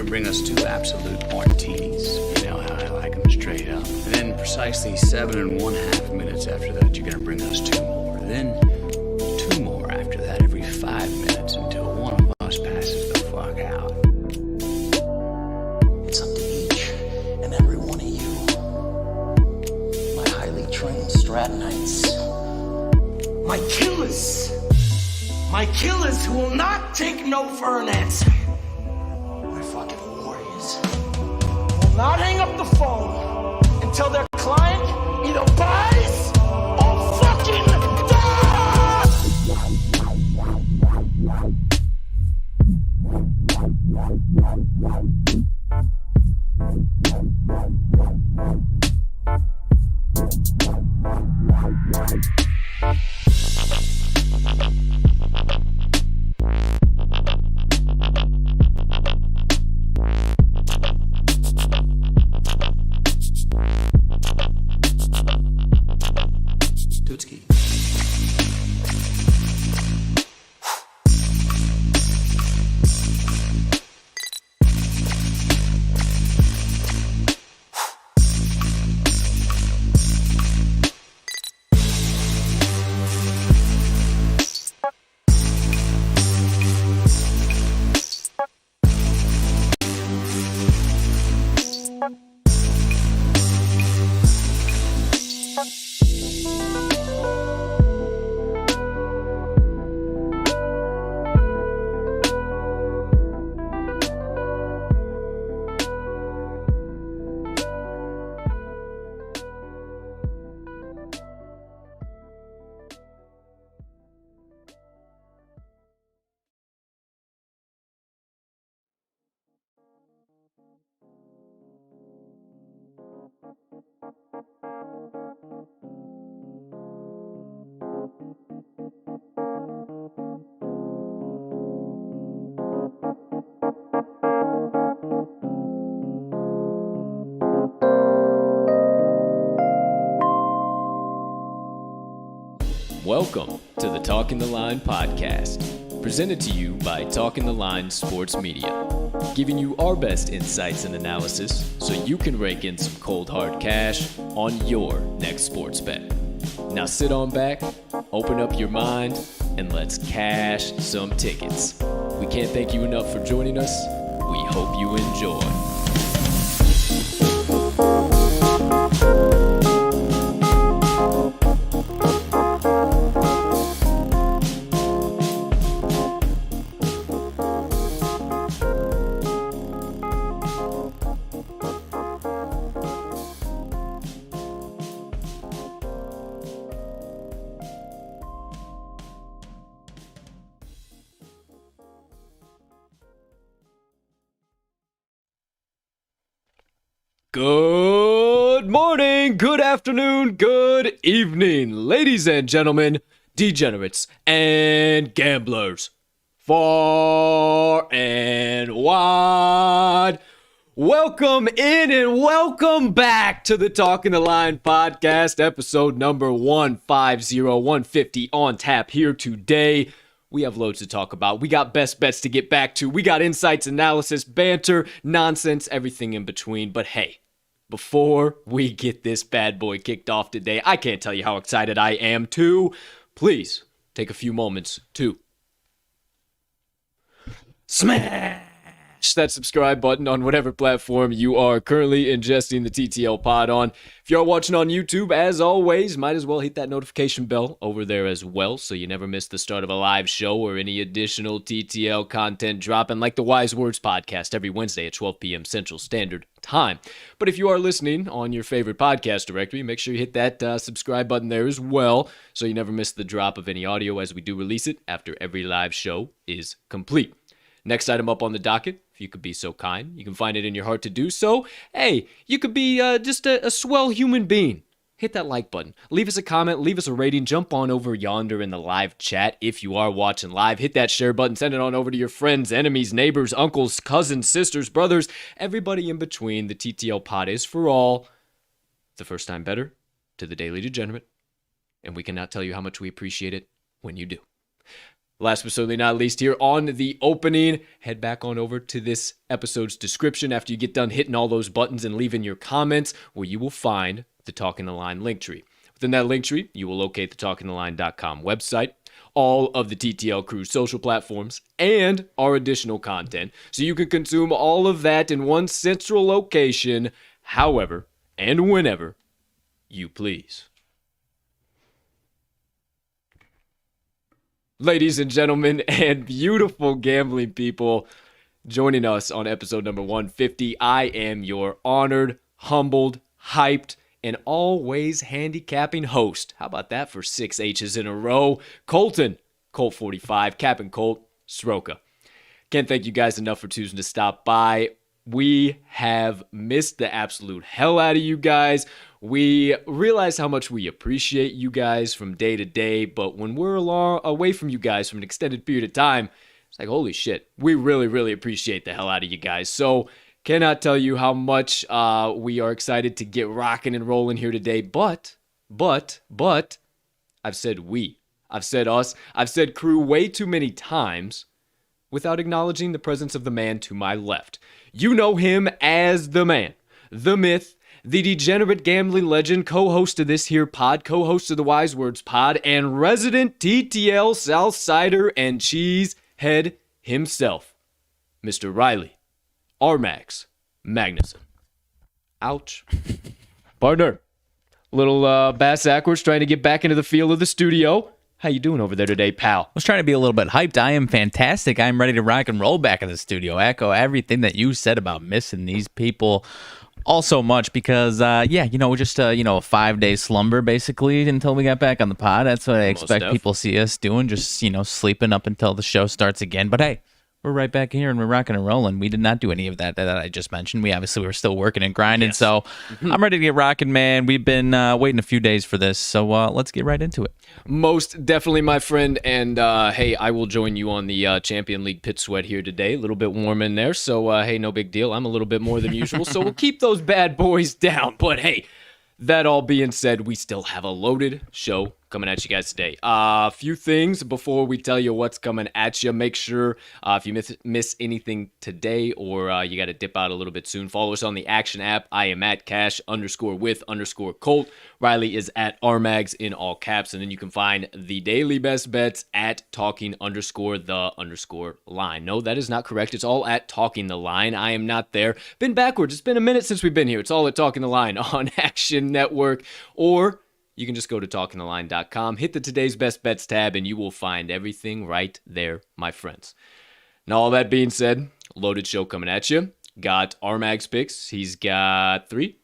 bring us two absolute martinis. You know how I like them, straight up. And then precisely 7.5 minutes after that, you're gonna bring us two more. Then 2 more after that every 5 minutes until one of us passes the fuck out. It's up to each and every one of you, my highly trained Stratonites, my killers who will not take no for an answer. My fucking warriors will not hang up the phone until their client either buys or fucking dies! Welcome to the Talking the Line podcast, presented to you by Talking the Line Sports Media, giving you our best insights and analysis so you can rake in some cold hard cash on your next sports bet. Now sit on back, open up your mind, and let's cash some tickets. We can't thank you enough for joining us. We hope you enjoy. Good morning, good afternoon, good evening, ladies and gentlemen, degenerates and gamblers, far and wide. Welcome in and welcome back to the Talking the Line podcast, episode number 150 on tap here today. We have loads to talk about. We got best bets to get back to. We got insights, analysis, banter, nonsense, everything in between. But hey, before we get this bad boy kicked off today, I can't tell you how excited I am to. Please take a few moments to smash that subscribe button on whatever platform you are currently ingesting the TTL Pod on. If you're watching on YouTube, as always, might as well hit that notification bell over there as well so you never miss the start of a live show or any additional TTL content dropping like the Wise Words podcast every Wednesday at 12 p.m. Central Standard Time. But if you are listening on your favorite podcast directory, make sure you hit that subscribe button there as well so you never miss the drop of any audio as we do release it after every live show is complete. Next item up on the docket, if you could be so kind, you can find it in your heart to do so. Hey, you could be just a swell human being. Hit that like button. Leave us a comment, leave us a rating, jump on over yonder in the live chat if you are watching live. Hit that share button, send it on over to your friends, enemies, neighbors, uncles, cousins, sisters, brothers, everybody in between. The TTL Pod is for all. The first time better to the Daily Degenerate. And we cannot tell you how much we appreciate it when you do. Last but certainly not least, here on the opening, head back on over to this episode's description after you get done hitting all those buttons and leaving your comments, where you will find the Talking the Line link tree. Within that link tree, you will locate the talkingtheline.com website, all of the TTL crew's social platforms, and our additional content, so you can consume all of that in one central location, however and whenever you please. Ladies and gentlemen and beautiful gambling people joining us on episode number 150, I am your honored, humbled, hyped, and always handicapping host. How about that for 6 H's in a row? Colton, Colt 45, Cap'n Colt, Sroka. Can't thank you guys enough for choosing to stop by. We have missed the absolute hell out of you guys. We realize how much we appreciate you guys from day to day, but when we're away from you guys for an extended period of time, it's like, holy shit, we really, really appreciate the hell out of you guys. So, cannot tell you how much we are excited to get rocking and rolling here today, but, I've said we, I've said us, I've said crew way too many times without acknowledging the presence of the man to my left. You know him as the man, the myth, the degenerate gambling legend, co-host of this here pod, co-host of the Wise Words pod, and resident TTL Southsider and cheesehead himself, Mr. Riley RMags Magnuson. Ouch. Partner, little bass backwards trying to get back into the feel of the studio. How you doing over there today, pal? I was trying to be a little bit hyped. I am fantastic. I'm ready to rock and roll back in the studio. Echo everything that you said about missing these people all so much because, just a 5-day slumber basically until we got back on the pod. That's what I expect people see us doing, just, sleeping up until the show starts again. But hey, we're right back here and we're rocking and rolling. We did not do any of that I just mentioned. We were still working and grinding. Yes. So I'm ready to get rocking, man. We've been waiting a few days for this. So let's get right into it. Most definitely, my friend. And hey, I will join you on the Champion League pit sweat here today. A little bit warm in there. So hey, no big deal. I'm a little bit more than usual. So we'll keep those bad boys down. But hey, that all being said, we still have a loaded show coming at you guys today. A few things before we tell you what's coming at you. Make sure if you miss anything today or you got to dip out a little bit soon, follow us on the Action app. I am at cash_with_Colt. Riley is at RMags in all caps. And then you can find the daily best bets at talking_the_line. No, that is not correct. It's all at Talking the Line. I am not there. Been backwards. It's been a minute since we've been here. It's all at Talking the Line on Action Network. Or you can just go to talkingtheline.com, hit the Today's Best Bets tab, and you will find everything right there, my friends. Now, all that being said, loaded show coming at you. Got RMags picks. He's got three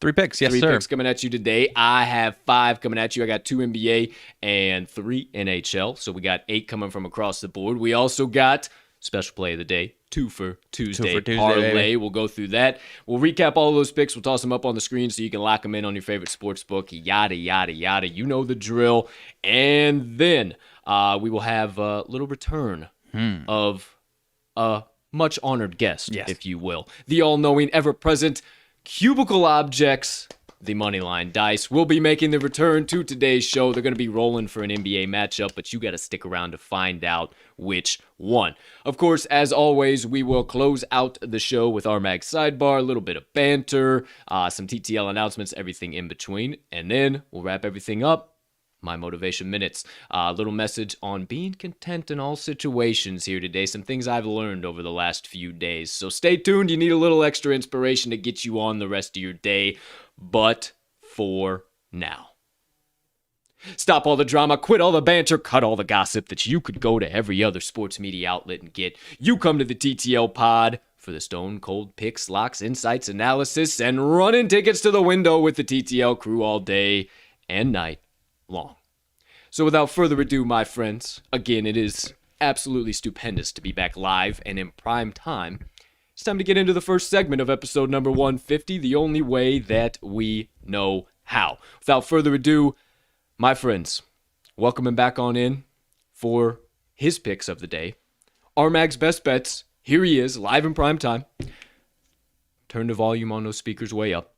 picks, yes, sir. 3 picks coming at you today. I have 5 coming at you. I got 2 NBA and 3 NHL. So we got 8 coming from across the board. We also got special play of the day Twofer Tuesday Twofer Tuesday, Parlay. baby. We'll go through that. We'll recap all those picks. We'll toss them up on the screen so you can lock them in on your favorite sports book. Yada, yada, yada. You know the drill. And then we will have a little return of a much honored guest, if you will. The all-knowing, ever-present cubicle objects, the Moneyline Dice, will be making the return to today's show. They're going to be rolling for an NBA matchup, but you got to stick around to find out which one. Of course, as always, we will close out the show with RMags Sidebar, a little bit of banter, some TTL announcements, everything in between, and then we'll wrap everything up. My motivation minutes. A little message on being content in all situations here today. Some things I've learned over the last few days. So stay tuned. You need a little extra inspiration to get you on the rest of your day. But for now, stop all the drama, quit all the banter, cut all the gossip that you could go to every other sports media outlet and get. You come to the TTL Pod for the stone cold picks, locks, insights, analysis, and running tickets to the window with the TTL crew all day and night long. So without further ado, my friends, again, it is absolutely stupendous to be back live and in prime time. It's time to get into the first segment of episode number 150, the only way that we know how. Without further ado, my friends, welcome him back on in for his picks of the day. RMags Best Bets, here he is, live in prime time. Turn the volume on those speakers way up.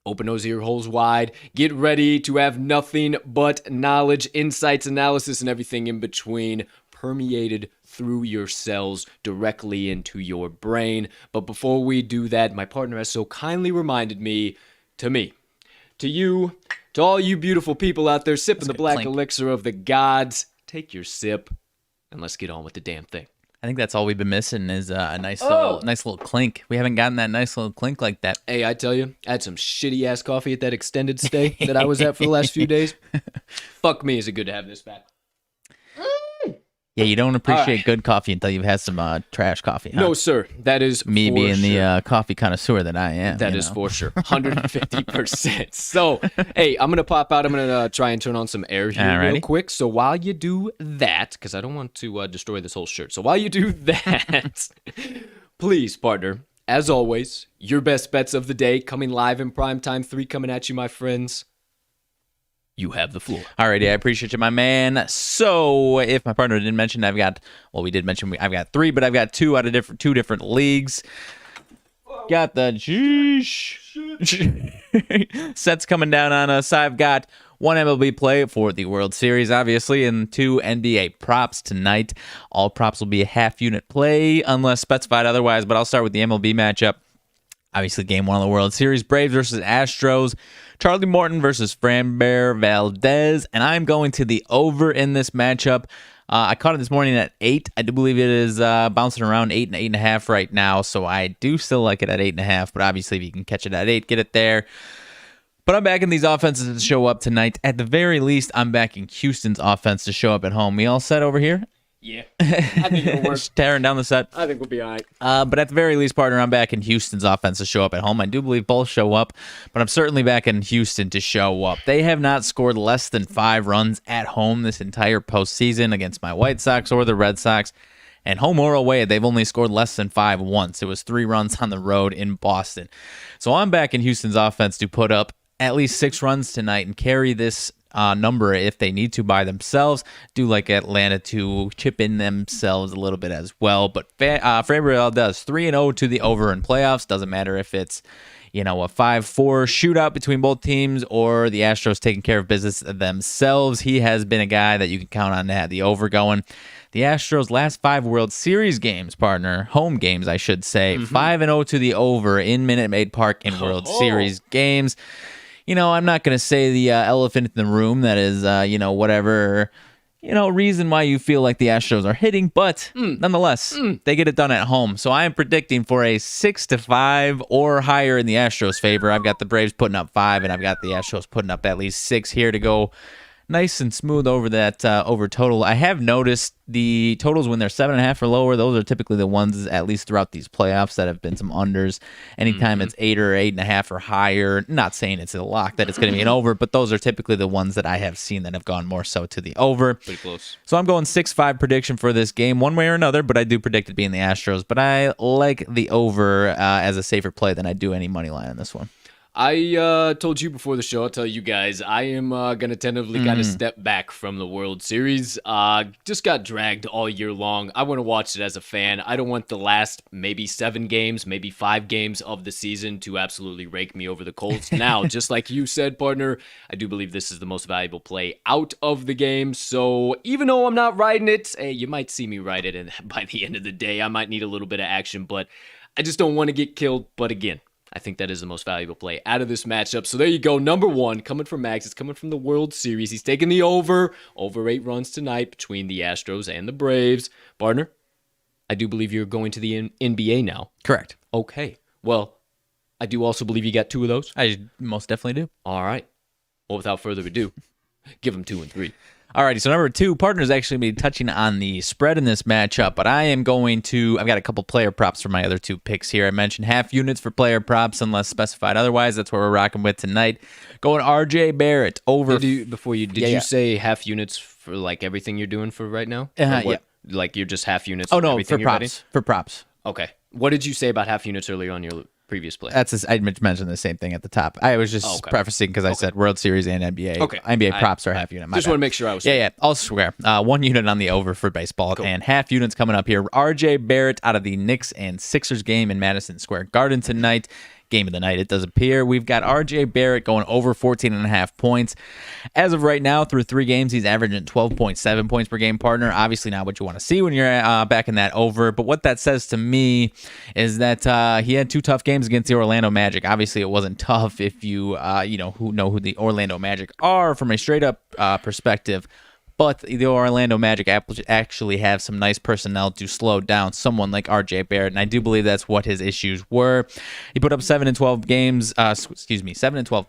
Open those ear holes wide. Get ready to have nothing but knowledge, insights, analysis, and everything in between permeated through your cells directly into your brain. But before we do that, my partner has so kindly reminded me, to you, to all you beautiful people out there sipping the black elixir of the gods, take your sip and let's get on with the damn thing. I think that's all we've been missing is a nice little clink. We haven't gotten that nice little clink like that. Hey, I tell you, I had some shitty ass coffee at that extended stay that I was at for the last few days. Fuck me, is it good to have this back? Yeah, you don't appreciate good coffee until you've had some trash coffee. Huh? No, sir. That is me for being sure. the coffee connoisseur that I am. That is for sure. 150%. So, hey, I'm going to pop out. I'm going to try and turn on some air here real quick. So while you do that, because I don't want to destroy this whole shirt. So while you do that, please, partner, as always, your best bets of the day coming live in primetime 3 coming at you, my friends. You have the floor. Alrighty, I appreciate you, my man. So, if my partner didn't mention, I've got 3, but I've got 2 out of two different leagues. Got the sets coming down on us. I've got 1 MLB play for the World Series, obviously, and 2 NBA props tonight. All props will be a half unit play, unless specified otherwise, but I'll start with the MLB matchup. Obviously, game 1 of the World Series, Braves versus Astros, Charlie Morton versus Framber Valdez, and I'm going to the over in this matchup. I caught it this morning at 8. I do believe it is bouncing around 8 and 8.5 right now, so I do still like it at 8.5, but obviously if you can catch it at 8, get it there. But I'm backing these offenses to show up tonight. At the very least, I'm backing Houston's offense to show up at home. We all set over here? Yeah, I think it'll work. Tearing down the set. I think we'll be all right. But at the very least, partner, I'm backing Houston's offense to show up at home. I do believe both show up, but I'm certainly backing Houston to show up. They have not scored less than 5 runs at home this entire postseason against my White Sox or the Red Sox. And home or away, they've only scored less than 5 once. It was 3 runs on the road in Boston. So I'm backing Houston's offense to put up at least 6 runs tonight and carry this number if they need to by themselves. Do like Atlanta to chip in themselves a little bit as well. But Framber does 3-0 to the over in playoffs. Doesn't matter if it's a 5-4 shootout between both teams or the Astros taking care of business themselves. He has been a guy that you can count on to have the over going. The Astros' last 5 World Series games, partner, home games, I should say, 5-0 to the over in Minute Maid Park in World Series games. I'm not going to say the elephant in the room that is, whatever, reason why you feel like the Astros are hitting, but nonetheless, they get it done at home. So I am predicting for a 6-5 or higher in the Astros' favor. I've got the Braves putting up 5, and I've got the Astros putting up at least 6 here to go nice and smooth over that over total. I have noticed the totals when they're 7.5 or lower, those are typically the ones, at least throughout these playoffs, that have been some unders. Anytime it's 8 or 8.5 or higher, not saying it's a lock that it's going to be an over, but those are typically the ones that I have seen that have gone more so to the over. Pretty close. So I'm going 6-5 prediction for this game, one way or another, but I do predict it being the Astros. But I like the over as a safer play than I do any money line on this one. I told you before the show, I'll tell you guys, I am going to tentatively kind of step back from the World Series. Just got dragged all year long. I want to watch it as a fan. I don't want the last maybe 7 games, maybe 5 games of the season to absolutely rake me over the coals. Now, just like you said, partner, I do believe this is the most valuable play out of the game. So even though I'm not riding it, hey, you might see me ride it, and by the end of the day, I might need a little bit of action, but I just don't want to get killed. But again, I think that is the most valuable play out of this matchup. So there you go. Number 1, coming from Mags. It's coming from the World Series. He's taking the over 8 runs tonight between the Astros and the Braves. Partner, I do believe you're going to the NBA now. Correct. Okay. Well, I do also believe you got 2 of those. I most definitely do. All right. Well, without further ado, give them 2 and 3. Alrighty, so number 2, partner's actually going to be touching on the spread in this matchup, but I've got a couple player props for my other 2 picks here. I mentioned half units for player props unless specified otherwise. That's what we're rocking with tonight. Going RJ Barrett over. Did you say half units for like everything you're doing for right now? Yeah. Like you're just half units Oh, for no, everything for you're props. betting? For props. Okay. What did you say about half units earlier on your previous play? I mentioned the same thing at the top. I was just prefacing because I said World Series and NBA. Okay. NBA props are half unit. Just want to make sure I was. Yeah. I'll swear. 1 unit on the over for baseball and half units coming up here. RJ Barrett out of the Knicks and Sixers game in Madison Square Garden tonight. Game of the night, it does appear. We've got RJ Barrett going over 14.5 points. As of right now, through 3 games, he's averaging 12.7 points per game, partner. Obviously not what you want to see when you're back in that over, but what that says to me is that he had 2 tough games against the Orlando Magic. Obviously, it wasn't tough if you who the Orlando Magic are from a straight-up perspective. But the Orlando Magic actually have some nice personnel to slow down someone like RJ Barrett, and I do believe that's what his issues were. He put up 7 and 12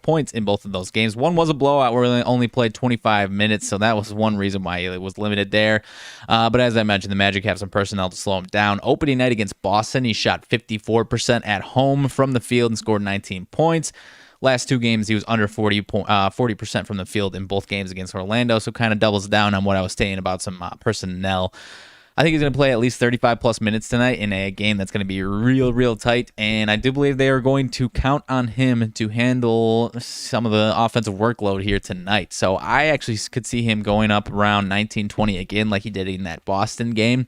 points in both of those games. One was a blowout where he only played 25 minutes, so that was one reason why he was limited there. But as I mentioned, the Magic have some personnel to slow him down. Opening night against Boston, he shot 54% at home from the field and scored 19 points. Last 2 games, he was under 40% from the field in both games against Orlando, so kind of doubles down on what I was saying about some personnel. I think he's going to play at least 35-plus minutes tonight in a game that's going to be real tight, and I do believe they are going to count on him to handle some of the offensive workload here tonight. So I actually could see him going up around 19-20 again like he did in that Boston game.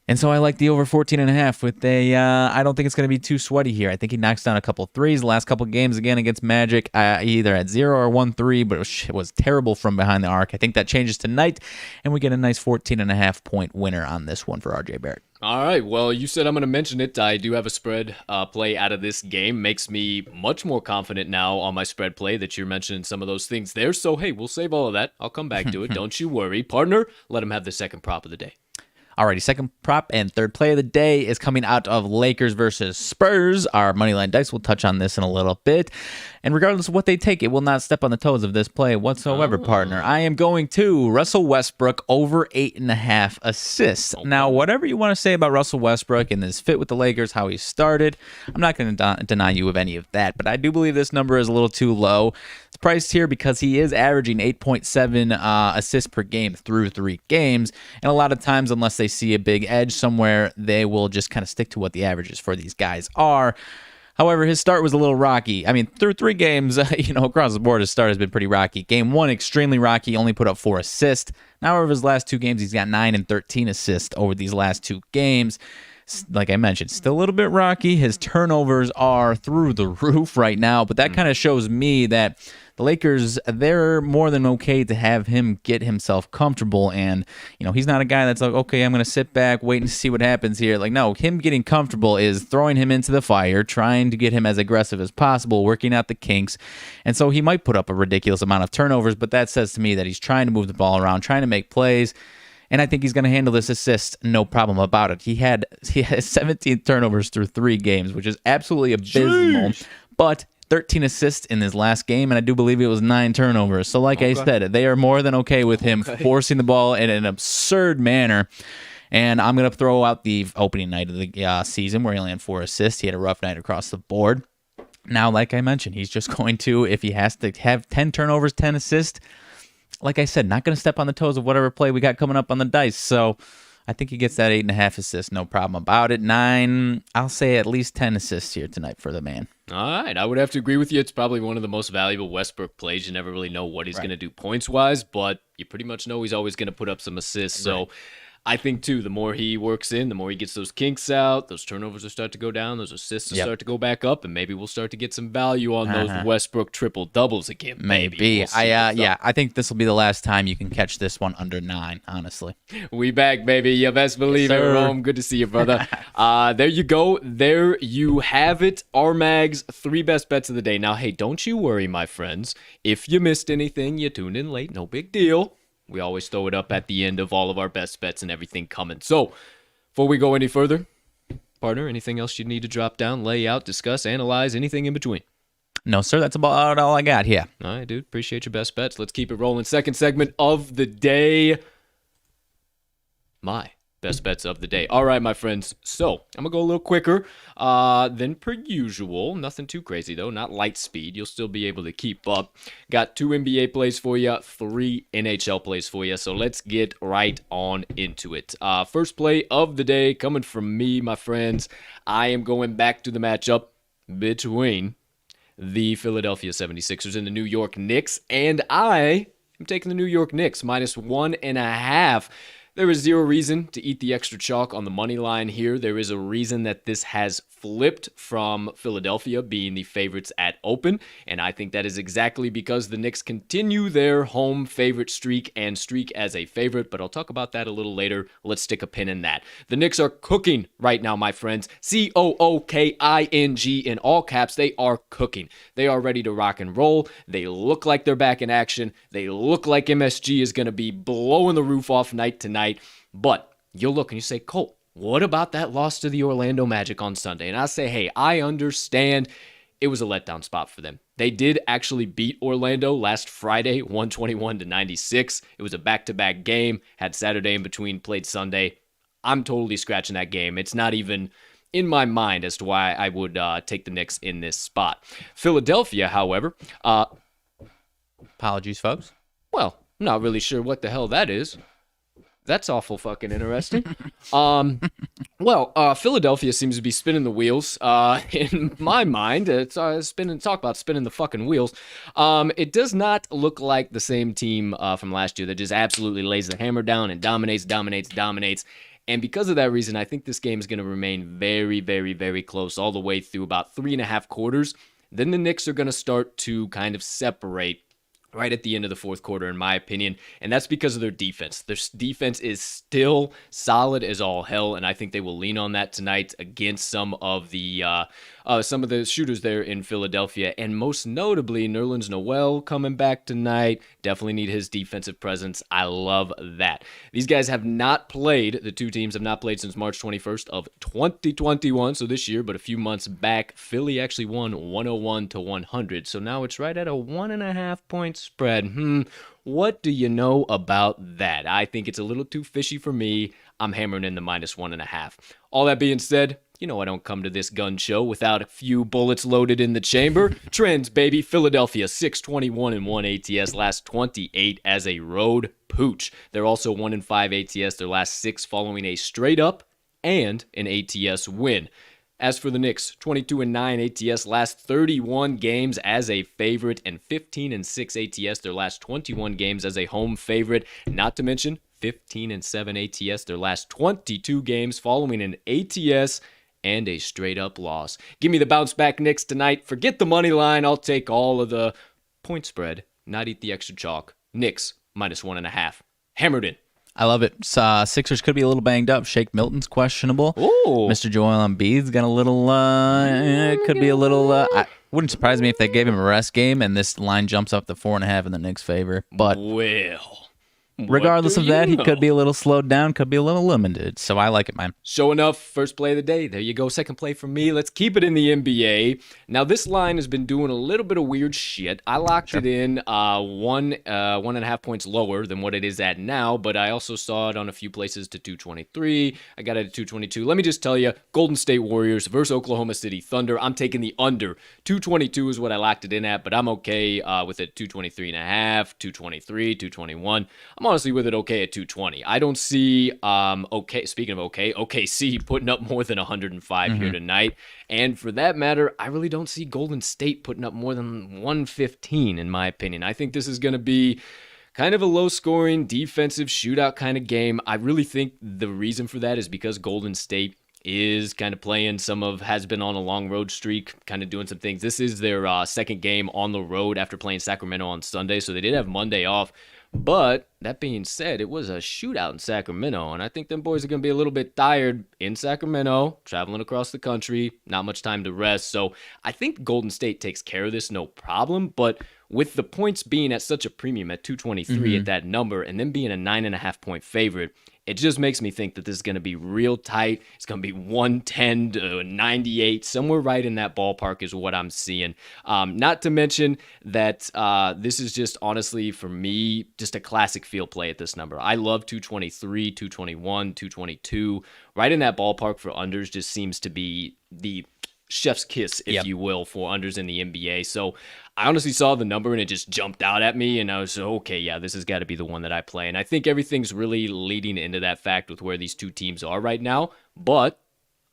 And so I like the over 14.5 with I don't think it's going to be too sweaty here. I think he knocks down a couple threes. The last couple games, again, against Magic, he either had 0 or 1 3, but it was terrible from behind the arc. I think that changes tonight, and we get a nice 14.5 point winner on this one for RJ Barrett. All right, well, you said I'm going to mention it. I do have a spread play out of this game. Makes me much more confident now on my spread play that you're mentioning some of those things there. So, hey, we'll save all of that. I'll come back to it. Don't you worry. Partner, let him have the second prop of the day. Alrighty, second prop and third play of the day is coming out of Lakers versus Spurs. Our Moneyline Dice will touch on this in a little bit. And regardless of what they take, it will not step on the toes of this play whatsoever, partner. I am going to Russell Westbrook over 8.5 assists. Now, whatever you want to say about Russell Westbrook and his fit with the Lakers, how he started, I'm not going to deny you of any of that. But I do believe this number is a little too low. It's priced here because he is averaging 8.7 assists per game through 3 games. And a lot of times, unless they see a big edge somewhere, they will just kind of stick to what the averages for these guys are. However, his start was a little rocky. I mean, through 3 games, across the board, his start has been pretty rocky. Game 1, extremely rocky, only put up 4 assists. Now, over his last 2 games, he's got 9 and 13 assists over these last 2 games. Like I mentioned, still a little bit rocky. His turnovers are through the roof right now, but that kind of shows me that the Lakers, they're more than okay to have him get himself comfortable. And, he's not a guy that's like, okay, I'm going to sit back, wait and see what happens here. Like, no, him getting comfortable is throwing him into the fire, trying to get him as aggressive as possible, working out the kinks. And so he might put up a ridiculous amount of turnovers, but that says to me that he's trying to move the ball around, trying to make plays. And I think he's going to handle this assist, no problem about it. He had 17 turnovers through 3 games, which is absolutely abysmal. But 13 assists in his last game, and I do believe it was 9 turnovers. So like I said, they are more than okay with him forcing the ball in an absurd manner. And I'm going to throw out the opening night of the season where he only had 4 assists. He had a rough night across the board. Now, like I mentioned, he's just going to, if he has to have 10 turnovers, 10 assists, like I said, not going to step on the toes of whatever play we got coming up on the dice. So I think he gets that 8.5 assists, no problem about it. 9, I'll say at least 10 assists here tonight for the man. All right, I would have to agree with you. It's probably one of the most valuable Westbrook plays. You never really know what he's going to do points-wise, but you pretty much know he's always going to put up some assists. So I think, too, the more he works in, the more he gets those kinks out, those turnovers will start to go down, those assists will start to go back up, and maybe we'll start to get some value on those Westbrook triple-doubles again. Maybe. I think this will be the last time you can catch this one under 9, honestly. We back, baby. You best believe it, Rome. Good to see you, brother. There you go. There you have it. RMags, 3 best bets of the day. Now, hey, don't you worry, my friends. If you missed anything, you tuned in late, no big deal. We always throw it up at the end of all of our best bets and everything coming. So, before we go any further, partner, anything else you need to drop down, lay out, discuss, analyze, anything in between? No, sir. That's about all I got here. All right, dude. Appreciate your best bets. Let's keep it rolling. Second segment of the day. My best bets of the day. All right, my friends. So, I'm going to go a little quicker than per usual. Nothing too crazy, though. Not light speed. You'll still be able to keep up. Got 2 NBA plays for you, 3 NHL plays for you. So, let's get right on into it. First play of the day coming from me, my friends. I am going back to the matchup between the Philadelphia 76ers and the New York Knicks. And I am taking the New York Knicks -1.5. There is zero reason to eat the extra chalk on the money line here. There is a reason that this has flipped from Philadelphia being the favorites at open, and I think that is exactly because the Knicks continue their home favorite streak and streak as a favorite, but I'll talk about that a little later. Let's stick a pin in that. The Knicks are cooking right now, my friends. COOKING in all caps. They are cooking. They are ready to rock and roll. They look like they're back in action. They look like MSG is going to be blowing the roof off night to night, but you'll look and you say, Colt, what about that loss to the Orlando Magic on Sunday? And I say, hey, I understand it was a letdown spot for them. They did actually beat Orlando last Friday, 121-96. It was a back-to-back game, had Saturday in between, played Sunday. I'm totally scratching that game. It's not even in my mind as to why I would take the Knicks in this spot. Philadelphia, however, Apologies, folks. well, I'm not really sure what the hell that is. That's awful fucking interesting. Philadelphia seems to be spinning the wheels. In my mind, it's talk about spinning the fucking wheels. It does not look like the same team from last year that just absolutely lays the hammer down and dominates. And because of that reason, I think this game is going to remain very, very, very close all the way through about 3.5 quarters. Then the Knicks are going to start to kind of separate right at the end of the fourth quarter, in my opinion, and that's because of their defense. Their defense is still solid as all hell, and I think they will lean on that tonight against some of the shooters there in Philadelphia, and most notably, Nerlens Noel coming back tonight. Definitely need his defensive presence. I love that. These guys have not played, the two teams have not played since March 21st of 2021, so this year, but a few months back, Philly actually won 101-100, so now it's right at a 1.5 point spread. What do you know about that? I think it's a little too fishy for me. I'm hammering in the -1.5. All that being said, you know I don't come to this gun show without a few bullets loaded in the chamber. Trends, baby. Philadelphia, 6-21-1 ATS, last 28 as a road pooch. They're also 1-5 ATS, their last 6 following a straight up and an ATS win. As for the Knicks, 22-9 ATS, last 31 games as a favorite, and 15-6 ATS, their last 21 games as a home favorite. Not to mention 15-7 ATS, their last 22 games following an ATS and a straight-up loss. Give me the bounce-back Knicks tonight. Forget the money line. I'll take all of the point spread, not eat the extra chalk. Knicks, -1.5. Hammered in. I love it. Sixers could be a little banged up. Shake Milton's questionable. Ooh. Mr. Joel Embiid's got a little, it could be a little, wouldn't surprise me if they gave him a rest game and this line jumps up to 4.5 in the Knicks' favor. But Well, regardless What of do that, you he could know? be a little slowed down, could be a little limited. So I like it, man. Sure enough, first play of the day. There you go. Second play for me. Let's keep it in the NBA. Now, this line has been doing a little bit of weird shit. I locked it in 1.5 points lower than what it is at now, but I also saw it on a few places to 223. I got it at 222. Let me just tell you, Golden State Warriors versus Oklahoma City Thunder. I'm taking the under. 222 is what I locked it in at, but I'm okay with it 223.5, 223, 221. I'm honestly with it okay at 220. I don't see speaking of OKC putting up more than 105 here tonight. And for that matter, I really don't see Golden State putting up more than 115 in my opinion. I think this is going to be kind of a low-scoring defensive shootout kind of game. I really think the reason for that is because Golden State is kind of has been on a long road streak, kind of doing some things. This is their second game on the road after playing Sacramento on Sunday, so they did have Monday off. But that being said, it was a shootout in Sacramento, and I think them boys are going to be a little bit tired in Sacramento, traveling across the country, not much time to rest. So I think Golden State takes care of this, no problem. But with the points being at such a premium at 223 at that number, and then being a 9.5-point favorite, it just makes me think that this is going to be real tight. It's going to be 110 to 98, somewhere right in that ballpark is what I'm seeing. Not to mention that this is just honestly, for me, just a classic field play at this number. I love 223, 221, 222. Right in that ballpark for unders just seems to be the chef's kiss, if you will, for unders in the NBA. So I honestly saw the number and it just jumped out at me, and I was okay, yeah, this has got to be the one that I play. And I think everything's really leading into that fact with where these two teams are right now, but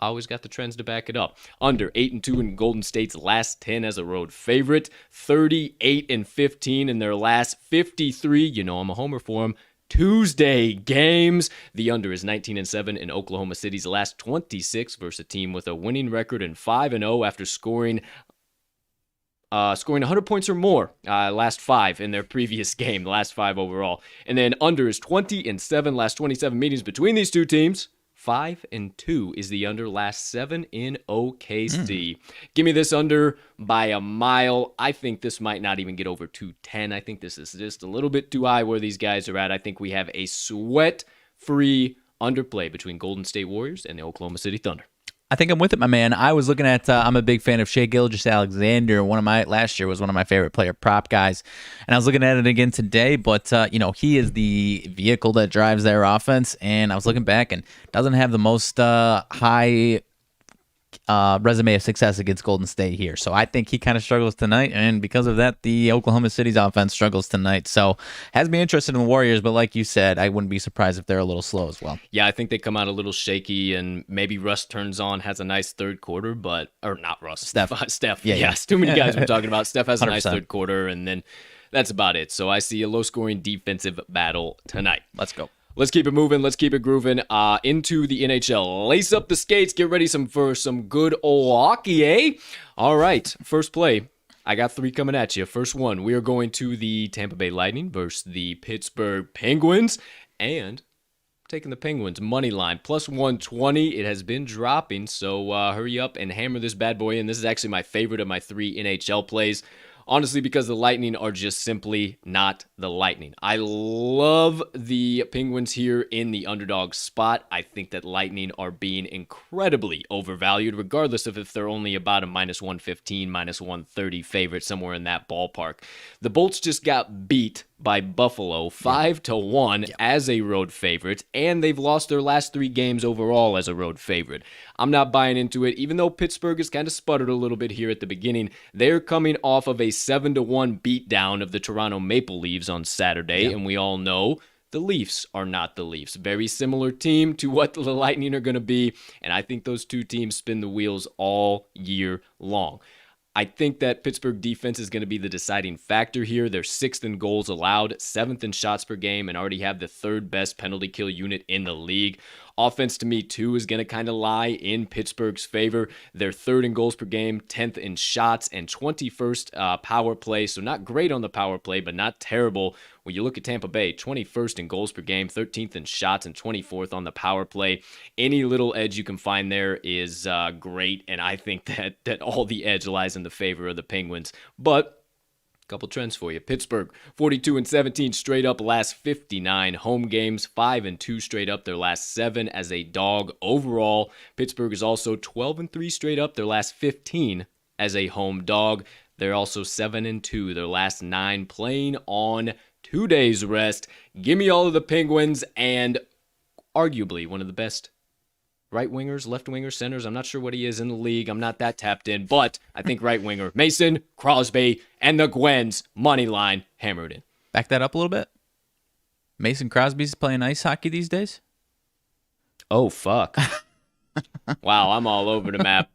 I always got the trends to back it up. Under 8-2 in Golden State's last 10 as a road favorite, 38-15 in their last 53. You know I'm a homer for them. Tuesday games. The under is 19-7 in Oklahoma City's last 26 versus a team with a winning record and 5-0 after scoring 100 points or more last 5 in their previous game, the last 5 overall. And then under is 20-7 last 27 meetings between these two teams. 5-2 is the under last 7 in OKC. Give me this under by a mile. I think this might not even get over 210. I think this is just a little bit too high where these guys are at. I think we have a sweat-free underplay between Golden State Warriors and the Oklahoma City Thunder. I think I'm with it, my man. I was looking at, I'm a big fan of Shai Gilgeous-Alexander. Last year was one of my favorite player prop guys. And I was looking at it again today, but, he is the vehicle that drives their offense. And I was looking back and doesn't have the most high resume of success against Golden State here. So I think he kind of struggles tonight, and because of that, the Oklahoma City's offense struggles tonight. So has me interested in the Warriors, but like you said, I wouldn't be surprised if they're a little slow as well. Yeah, I think they come out a little shaky, and maybe Russ turns on, has a nice third quarter, or not Russ. Steph. Yes, too many guys we're talking about. Steph has a nice 100%. third quarter, and then that's about it. So I see a low-scoring defensive battle tonight. Let's go. Let's keep it moving. Let's keep it grooving into the NHL. Lace up the skates. Get ready for some good old hockey, eh? All right. First play. I got 3 coming at you. First one, we are going to the Tampa Bay Lightning versus the Pittsburgh Penguins. And taking the Penguins money line plus 120. It has been dropping, so hurry up and hammer this bad boy in. This is actually my favorite of my 3 NHL plays. Honestly, because the Lightning are just simply not the Lightning. I love the Penguins here in the underdog spot. I think that Lightning are being incredibly overvalued, regardless of if they're only about a minus 115, minus 130 favorite, somewhere in that ballpark. The Bolts just got beat by Buffalo 5-1 as a road favorite, and they've lost their last 3 games overall as a road favorite. I'm not buying into it, even though Pittsburgh has kind of sputtered a little bit here at the beginning. They're coming off of a 7-1 beatdown of the Toronto Maple Leafs on Saturday, and we all know the Leafs are not the Leafs. Very similar team to what the Lightning are going to be, and I think those two teams spin the wheels all year long. I think that Pittsburgh defense is going to be the deciding factor here. They're 6th in goals allowed, 7th in shots per game, and already have the 3rd best penalty kill unit in the league. Offense, to me, too, is going to kind of lie in Pittsburgh's favor. They're 3rd in goals per game, 10th in shots, and 21st power play. So not great on the power play, but not terrible. When you look at Tampa Bay, 21st in goals per game, 13th in shots, and 24th on the power play. Any little edge you can find there is great, and I think that all the edge lies in the favor of the Penguins. But Couple trends for you. Pittsburgh, 42-17 straight up last 59 home games, 5-2 straight up their last 7 as a dog overall. Pittsburgh is also 12-3 straight up their last 15 as a home dog. They're also 7-2 their last 9 playing on 2 days rest. Give me all of the Penguins and arguably one of the best right wingers, left wingers, centers. I'm not sure what he is in the league. I'm not that tapped in, but I think right winger Mason, Crosby, and the Gwens money line hammered in. Back that up a little bit. Mason Crosby's playing ice hockey these days? Oh, fuck. Wow, I'm all over the map.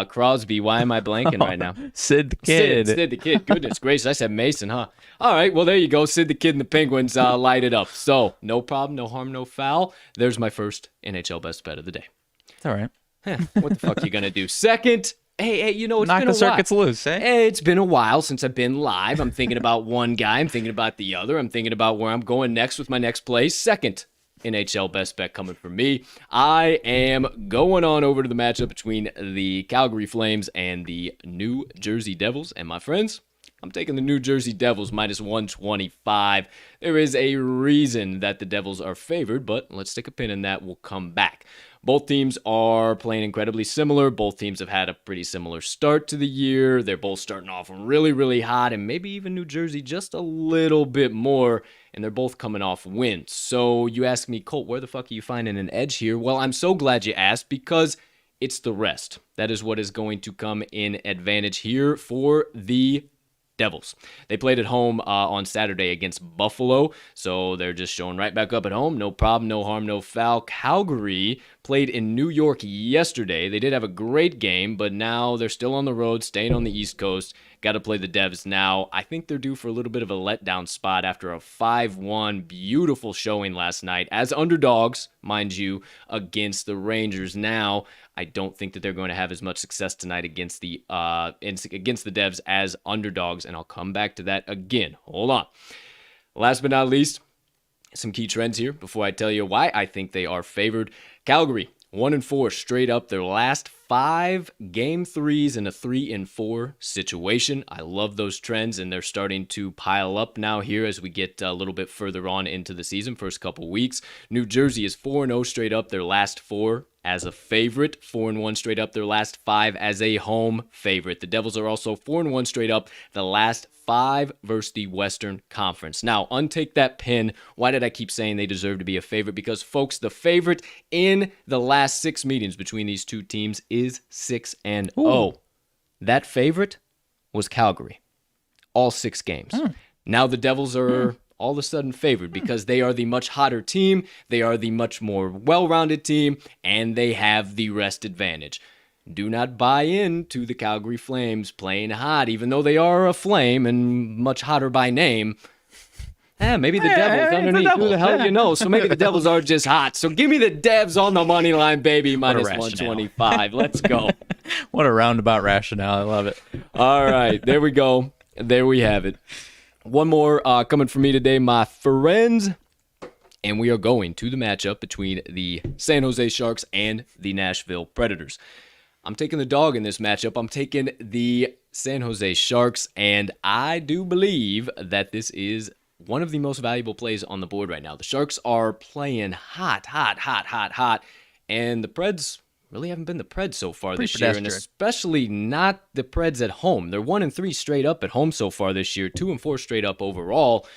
Crosby, why am I blanking right now? Sid the Kid. Sid the Kid. Goodness gracious, I said Mason, huh? All right, well, there you go. Sid the Kid and the Penguins light it up. So, no problem, no harm, no foul. There's my first NHL best bet of the day. It's all right. What the fuck you gonna do? Second, hey, you know, it's Knock been the a while. circuits loose, eh? Hey, it's been a while since I've been live. I'm thinking about one guy. I'm thinking about the other. I'm thinking about where I'm going next with my next play. Second NHL best bet coming from me. I am going on over to the matchup between the Calgary Flames and the New Jersey Devils. And my friends, I'm taking the New Jersey Devils minus 125. There is a reason that the Devils are favored, but let's stick a pin in that. We'll come back. Both teams are playing incredibly similar. Both teams have had a pretty similar start to the year. They're both starting off really, really hot, and maybe even New Jersey just a little bit more, and they're both coming off wins. So you ask me, Colt, where the fuck are you finding an edge here? Well, I'm so glad you asked because it's the rest. That is what is going to come in advantage here for the Devils. They played at home on Saturday against Buffalo, so they're just showing right back up at home. No problem, no harm, no foul. Calgary played in New York yesterday. They did have a great game, but now they're still on the road, staying on the East Coast. Got to play the Devs now. I think they're due for a little bit of a letdown spot after a 5-1 beautiful showing last night as underdogs, mind you, against the Rangers. Now, I don't think that they're going to have as much success tonight against the Devs as underdogs, and I'll come back to that again. Hold on. Last but not least, some key trends here before I tell you why I think they are favored. Calgary, 1-4 straight up their last 5 game threes in a 3-4 situation. I love those trends, and they're starting to pile up now here as we get a little bit further on into the season, first couple weeks. New Jersey is 4-0 straight up their last 4 as a favorite, 4-1 straight up their last 5 as a home favorite. The Devils are also 4-1 straight up the last 5 versus the Western Conference. Now, untake that pin. Why did I keep saying they deserve to be a favorite? Because, folks, the favorite in the last 6 meetings between these two teams is 6-0. Ooh. That favorite was Calgary. All 6 games. Now the Devils are all of a sudden favored because they are the much hotter team, they are the much more well-rounded team, and they have the rest advantage. Do not buy into the Calgary Flames playing hot, even though they are a flame and much hotter by name. Maybe the Devils underneath, who the hell you know? So maybe the Devils are just hot. So give me the Devs on the money line, baby, minus 125. Let's go. What a roundabout rationale. I love it. All right, there we go. There we have it. One more coming from me today, my friends. And we are going to the matchup between the San Jose Sharks and the Nashville Predators. I'm taking the dog in this matchup. I'm taking the San Jose Sharks, and I do believe that this is one of the most valuable plays on the board right now. The Sharks are playing hot, and the Preds really haven't been the Preds so far this year, and especially not the Preds at home. They're 1-3 straight up at home so far this year, 2-4 straight up overall.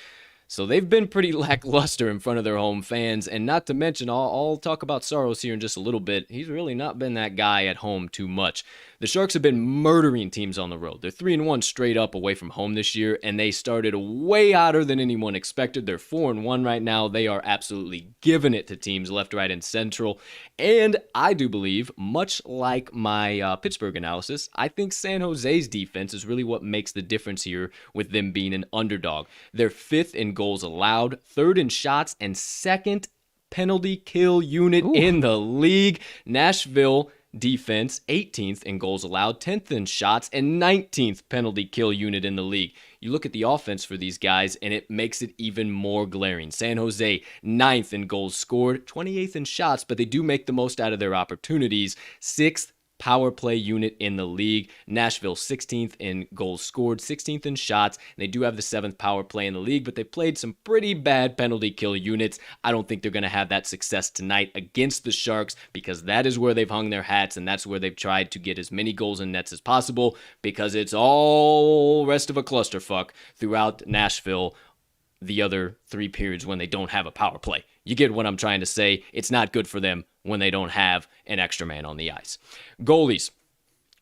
So they've been pretty lackluster in front of their home fans, and not to mention, I'll talk about Saros here in just a little bit. He's really not been that guy at home too much. The Sharks have been murdering teams on the road. They're 3-1 straight up away from home this year, and they started way hotter than anyone expected. They're 4-1 right now. They are absolutely giving it to teams left, right, and central. And I do believe, much like my Pittsburgh analysis, I think San Jose's defense is really what makes the difference here with them being an underdog. They're 5th in goals allowed, 3rd in shots, and 2nd penalty kill unit in the league. Nashville defense, 18th in goals allowed, 10th in shots, and 19th penalty kill unit in the league. You look at the offense for these guys, and it makes it even more glaring. San Jose, 9th in goals scored, 28th in shots, but they do make the most out of their opportunities, 6th power play unit in the league. Nashville 16th in goals scored, 16th in shots, and they do have the 7th power play in the league, but they played some pretty bad penalty kill units. I don't think they're going to have that success tonight against the Sharks because that is where they've hung their hats and that's where they've tried to get as many goals and nets as possible because it's all rest of a clusterfuck throughout Nashville the other 3 periods when they don't have a power play. You get what I'm trying to say. It's not good for them when they don't have an extra man on the ice. Goalies.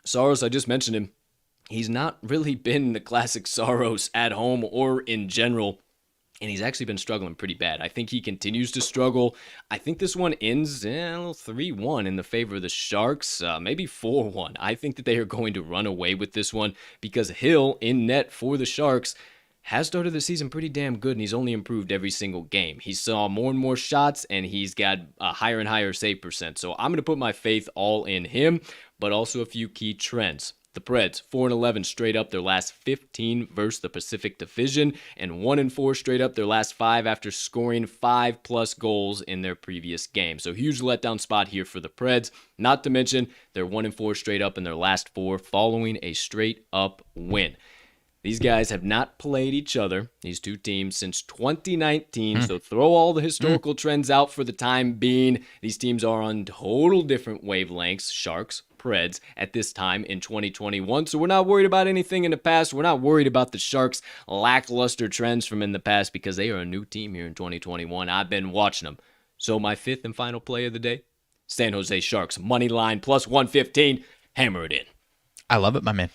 Saros, I just mentioned him. He's not really been the classic Saros at home or in general, and he's actually been struggling pretty bad. I think he continues to struggle. I think this one ends 3-1 in the favor of the Sharks, maybe 4-1. I think that they are going to run away with this one because Hill in net for the Sharks has started the season pretty damn good, and he's only improved every single game. He saw more and more shots, and he's got a higher and higher save percent. So I'm going to put my faith all in him, but also a few key trends. The Preds, 4-11 straight up their last 15 versus the Pacific Division, and 1-4 straight up their last 5 after scoring 5+ goals in their previous game. So huge letdown spot here for the Preds. Not to mention, they're 1-4 straight up in their last 4 following a straight up win. These guys have not played each other, these two teams, since 2019, so throw all the historical trends out for the time being. These teams are on total different wavelengths, Sharks, Preds, at this time in 2021, so we're not worried about anything in the past. We're not worried about the Sharks' lackluster trends from in the past because they are a new team here in 2021. I've been watching them. So my 5th and final play of the day, San Jose Sharks, money line plus 115, hammer it in. I love it, my man.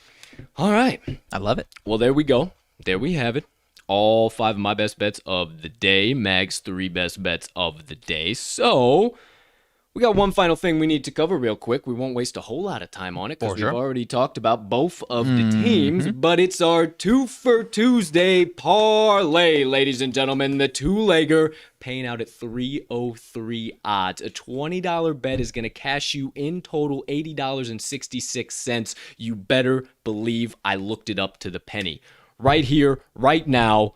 All right. I love it. Well, there we go. There we have it. All 5 of my best bets of the day. Mag's 3 best bets of the day. So we got one final thing we need to cover real quick. We won't waste a whole lot of time on it because we've already talked about both of the teams. But it's our Twofer Tuesday Parlay, ladies and gentlemen. The two-legger paying out at 303 odds. A $20 bet is going to cash you in total $80.66. You better believe I looked it up to the penny. Right here, right now,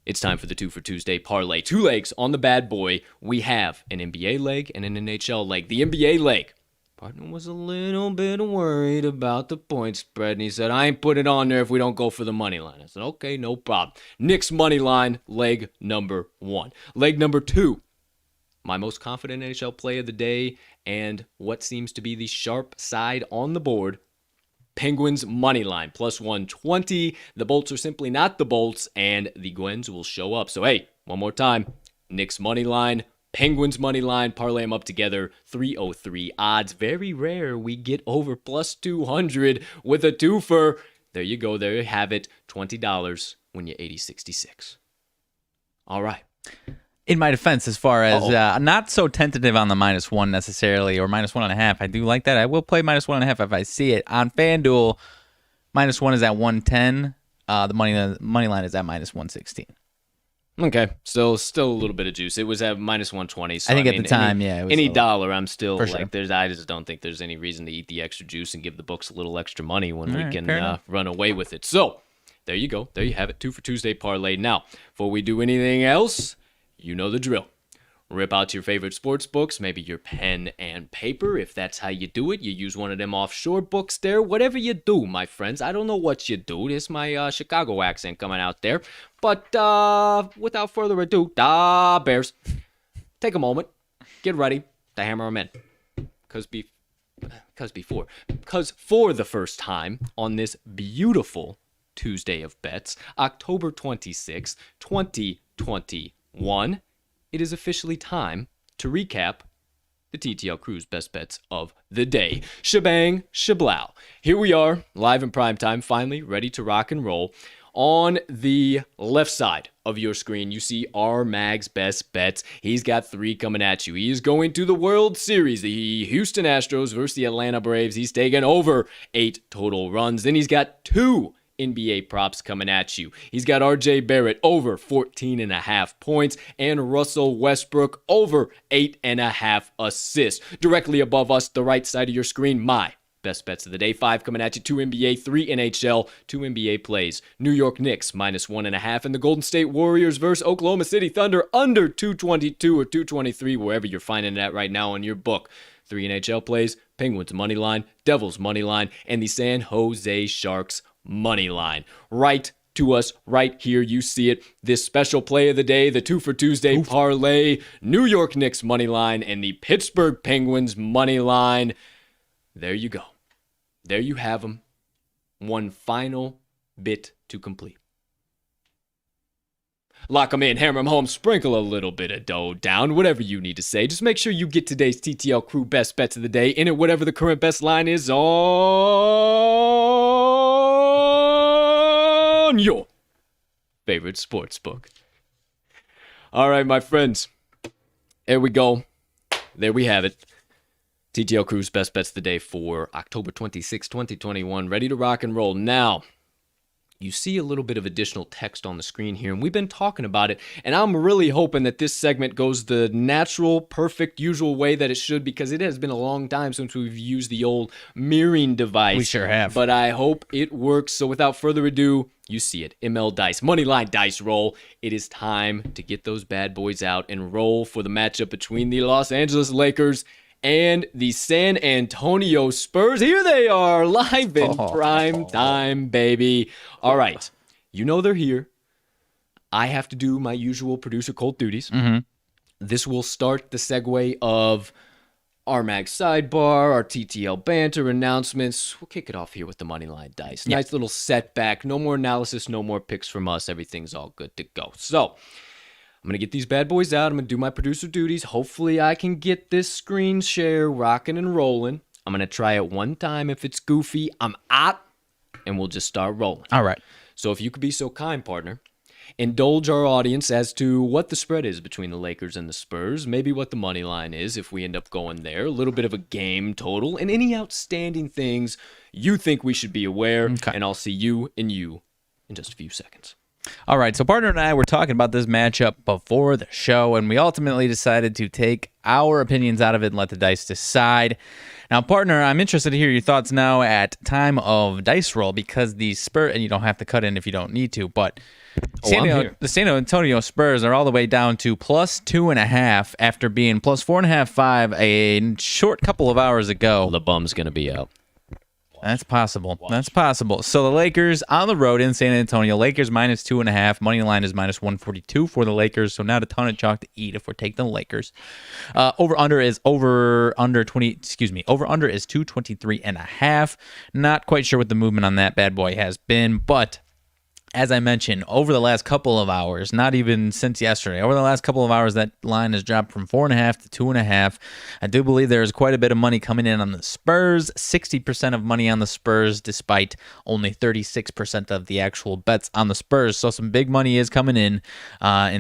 it's time for the Twofer Tuesday Parlay. 2 legs on the bad boy. We have an NBA leg and an NHL leg. The NBA leg. Partner was a little bit worried about the point spread, and he said, I ain't put it on there if we don't go for the money line. I said, okay, no problem. Knicks money line, leg number 1. Leg number 2, my most confident NHL play of the day, and what seems to be the sharp side on the board, Penguins money line plus 120. The Bolts are simply not the Bolts, and the Gwens will show up. So, hey, one more time. Knicks money line, Penguins money line, parlay them up together, 303 odds. Very rare we get over plus 200 with a twofer. There you go. There you have it. $20 when you're 80.66. All right. In my defense, as far as not so tentative on the -1 necessarily, or -1.5, I do like that. I will play -1.5 if I see it. On FanDuel, -1 is at 110. The money line is at -116. Okay, so still a little bit of juice. It was at -120. So I think at the time, it was any dollar, I'm still like, sure. I just don't think there's any reason to eat the extra juice and give the books a little extra money when we can run away with it. So there you go. There you have it. Twofer Tuesday Parlay. Now, before we do anything else, you know the drill. Rip out your favorite sports books, maybe your pen and paper. If that's how you do it, you use one of them offshore books there. Whatever you do, my friends. I don't know what you do. This is my Chicago accent coming out there. But without further ado, Bears, take a moment. Get ready to hammer them in. Because for the first time on this beautiful Tuesday of Bets, October 26, 2021, it is officially time to recap the TTL Crew's best bets of the day. Shebang, shablow. Here we are, live in prime time, finally ready to rock and roll. On the left side of your screen, you see RMags best bets. He's got 3 coming at you. He is going to the World Series. The Houston Astros versus the Atlanta Braves. He's taken over 8 total runs. Then he's got 2 NBA props coming at you. He's got RJ Barrett over 14.5 points and Russell Westbrook over 8.5 assists. Directly above us, the right side of your screen, my best bets of the day. 5 coming at you, 2 NBA, 3 NHL, 2 NBA plays. New York Knicks -1.5 and the Golden State Warriors versus Oklahoma City Thunder under 222 or 223, wherever you're finding it at right now on your book. 3 NHL plays, Penguins money line, Devils money line, and the San Jose Sharks money line. Right to us right here. You see it. This special play of the day, the Twofer Tuesday Parlay, New York Knicks money line, and the Pittsburgh Penguins money line. There you go. There you have them. One final bit to complete. Lock them in, hammer them home, sprinkle a little bit of dough down, whatever you need to say. Just make sure you get today's TTL crew best bets of the day in it, whatever the current best line is on your favorite sportsbook. All right, my friends. There we go. There we have it. TTL crew's best bets of the day for October 26, 2021. Ready to rock and roll. Now, you see a little bit of additional text on the screen here, and we've been talking about it, and I'm really hoping that this segment goes the natural, perfect, usual way that it should, because it has been a long time since we've used the old mirroring device. We sure have. But I hope it works, so without further ado, you see it. ML Dice, Moneyline Dice roll. It is time to get those bad boys out and roll for the matchup between the Los Angeles Lakers and the San Antonio Spurs. Here they are, live in prime time, baby. All right. You know they're here. I have to do my usual producer Colt duties. Mm-hmm. This will start the segue of RMags Sidebar, our TTL Banter announcements. We'll kick it off here with the Moneyline Dice. Nice little setback. No more analysis, no more picks from us. Everything's all good to go. So, I'm going to get these bad boys out. I'm going to do my producer duties. Hopefully, I can get this screen share rocking and rolling. I'm going to try it one time. If it's goofy, I'm out, and we'll just start rolling. All right. So if you could be so kind, partner, indulge our audience as to what the spread is between the Lakers and the Spurs, maybe what the money line is if we end up going there, a little bit of a game total, and any outstanding things you think we should be aware, and I'll see you in just a few seconds. All right, so partner and I were talking about this matchup before the show, and we ultimately decided to take our opinions out of it and let the dice decide. Now, partner, I'm interested to hear your thoughts now at time of dice roll, because the Spurs, and you don't have to cut in if you don't need to, but the San Antonio Spurs are all the way down to plus 2.5 after being plus 4.5, 5 a short couple of hours ago. The bum's going to be out. That's possible. That's possible. So the Lakers on the road in San Antonio. Lakers minus 2.5. Money line is minus 142 for the Lakers. So not a ton of chalk to eat if we're taking the Lakers. Over under is 223.5. Not quite sure what the movement on that bad boy has been, but as I mentioned, over the last couple of hours, not even since yesterday, over the last couple of hours, that line has dropped from 4.5 to 2.5. I do believe there is quite a bit of money coming in on the Spurs, 60% of money on the Spurs, despite only 36% of the actual bets on the Spurs. So some big money is coming in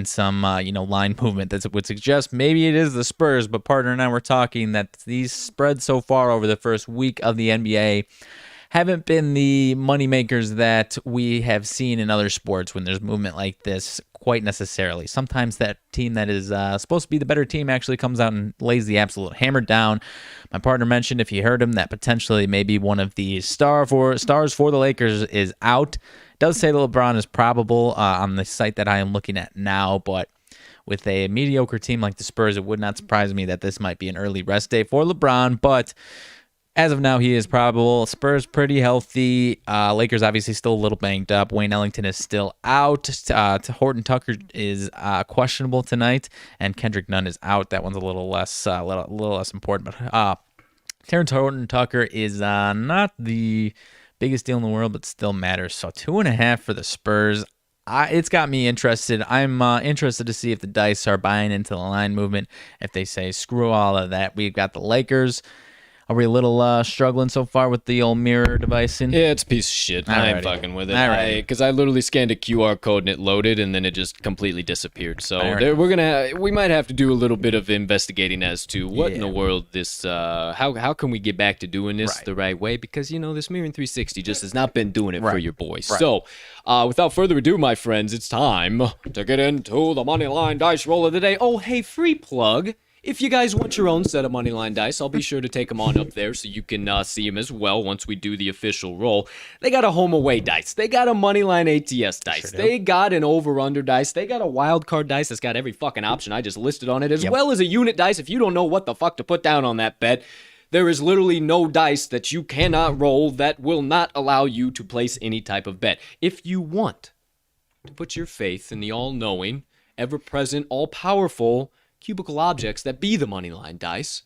some line movement that would suggest maybe it is the Spurs. But partner and I were talking that these spreads so far over the first week of the NBA haven't been the money makers that we have seen in other sports when there's movement like this quite necessarily. Sometimes that team that is supposed to be the better team actually comes out and lays the absolute hammer down. My partner mentioned, if you heard him, that potentially maybe one of the stars for the Lakers is out. It does say that LeBron is probable on the site that I am looking at now, but with a mediocre team like the Spurs, it would not surprise me that this might be an early rest day for LeBron, but as of now, he is probable. Spurs pretty healthy. Lakers obviously still a little banged up. Wayne Ellington is still out. Horton Tucker is questionable tonight, and Kendrick Nunn is out. That one's a little less important. But Terrence Horton Tucker is not the biggest deal in the world, but still matters. So 2.5 for the Spurs. It's got me interested. I'm interested to see if the dice are buying into the line movement. If they say screw all of that, we've got the Lakers. Are we a little struggling so far with the old mirror device? Yeah, it's a piece of shit. I ain't fucking with it. Because I literally scanned a QR code and it loaded, and then it just completely disappeared. So we might have to do a little bit of investigating as to what in the world this. How can we get back to doing this the right way? Because this mirroring 360 just has not been doing it for your boys. Right. So without further ado, my friends, it's time to get into the Moneyline Dice roll of the day. Oh, hey, free plug. If you guys want your own set of Moneyline Dice, I'll be sure to take them on up there so you can see them as well once we do the official roll. They got a home-away dice. They got a Moneyline ATS dice. Sure they got an over-under dice. They got a wild card dice that's got every fucking option I just listed on it, as well as a unit dice if you don't know what the fuck to put down on that bet. There is literally no dice that you cannot roll that will not allow you to place any type of bet. If you want to put your faith in the all-knowing, ever-present, all-powerful cubicle objects that be the Moneyline Dice,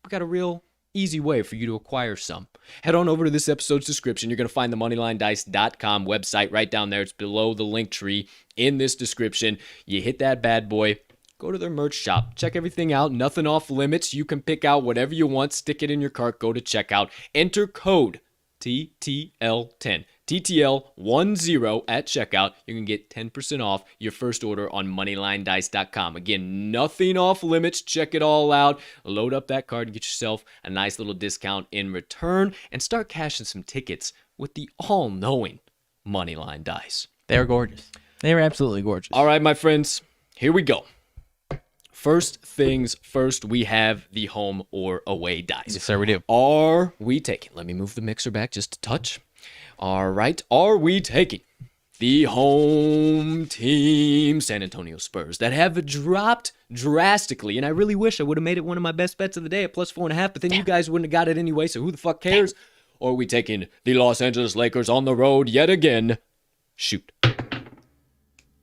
we got a real easy way for you to acquire some. Head on over to this episode's description. You're going to find the moneylinedice.com website right down there. It's below the link tree in this description. You hit that bad boy. Go to their merch shop. Check everything out. Nothing off limits. You can pick out whatever you want. Stick it in your cart. Go to checkout. Enter code TTL10. TTL10 at checkout. You can get 10% off your first order on moneylinedice.com. Again, nothing off limits. Check it all out. Load up that card and get yourself a nice little discount in return and start cashing some tickets with the all-knowing Moneyline Dice. They're gorgeous. They're absolutely gorgeous. All right, my friends, here we go. First things first, we have the home or away dice. Yes, sir, we do. Are we taking? Let me move the mixer back just a touch. All right. Are we taking the home team San Antonio Spurs that have dropped drastically? And I really wish I would have made it one of my best bets of the day at plus 4.5, but then you guys wouldn't have got it anyway, so who the fuck cares? Or are we taking the Los Angeles Lakers on the road yet again? Shoot.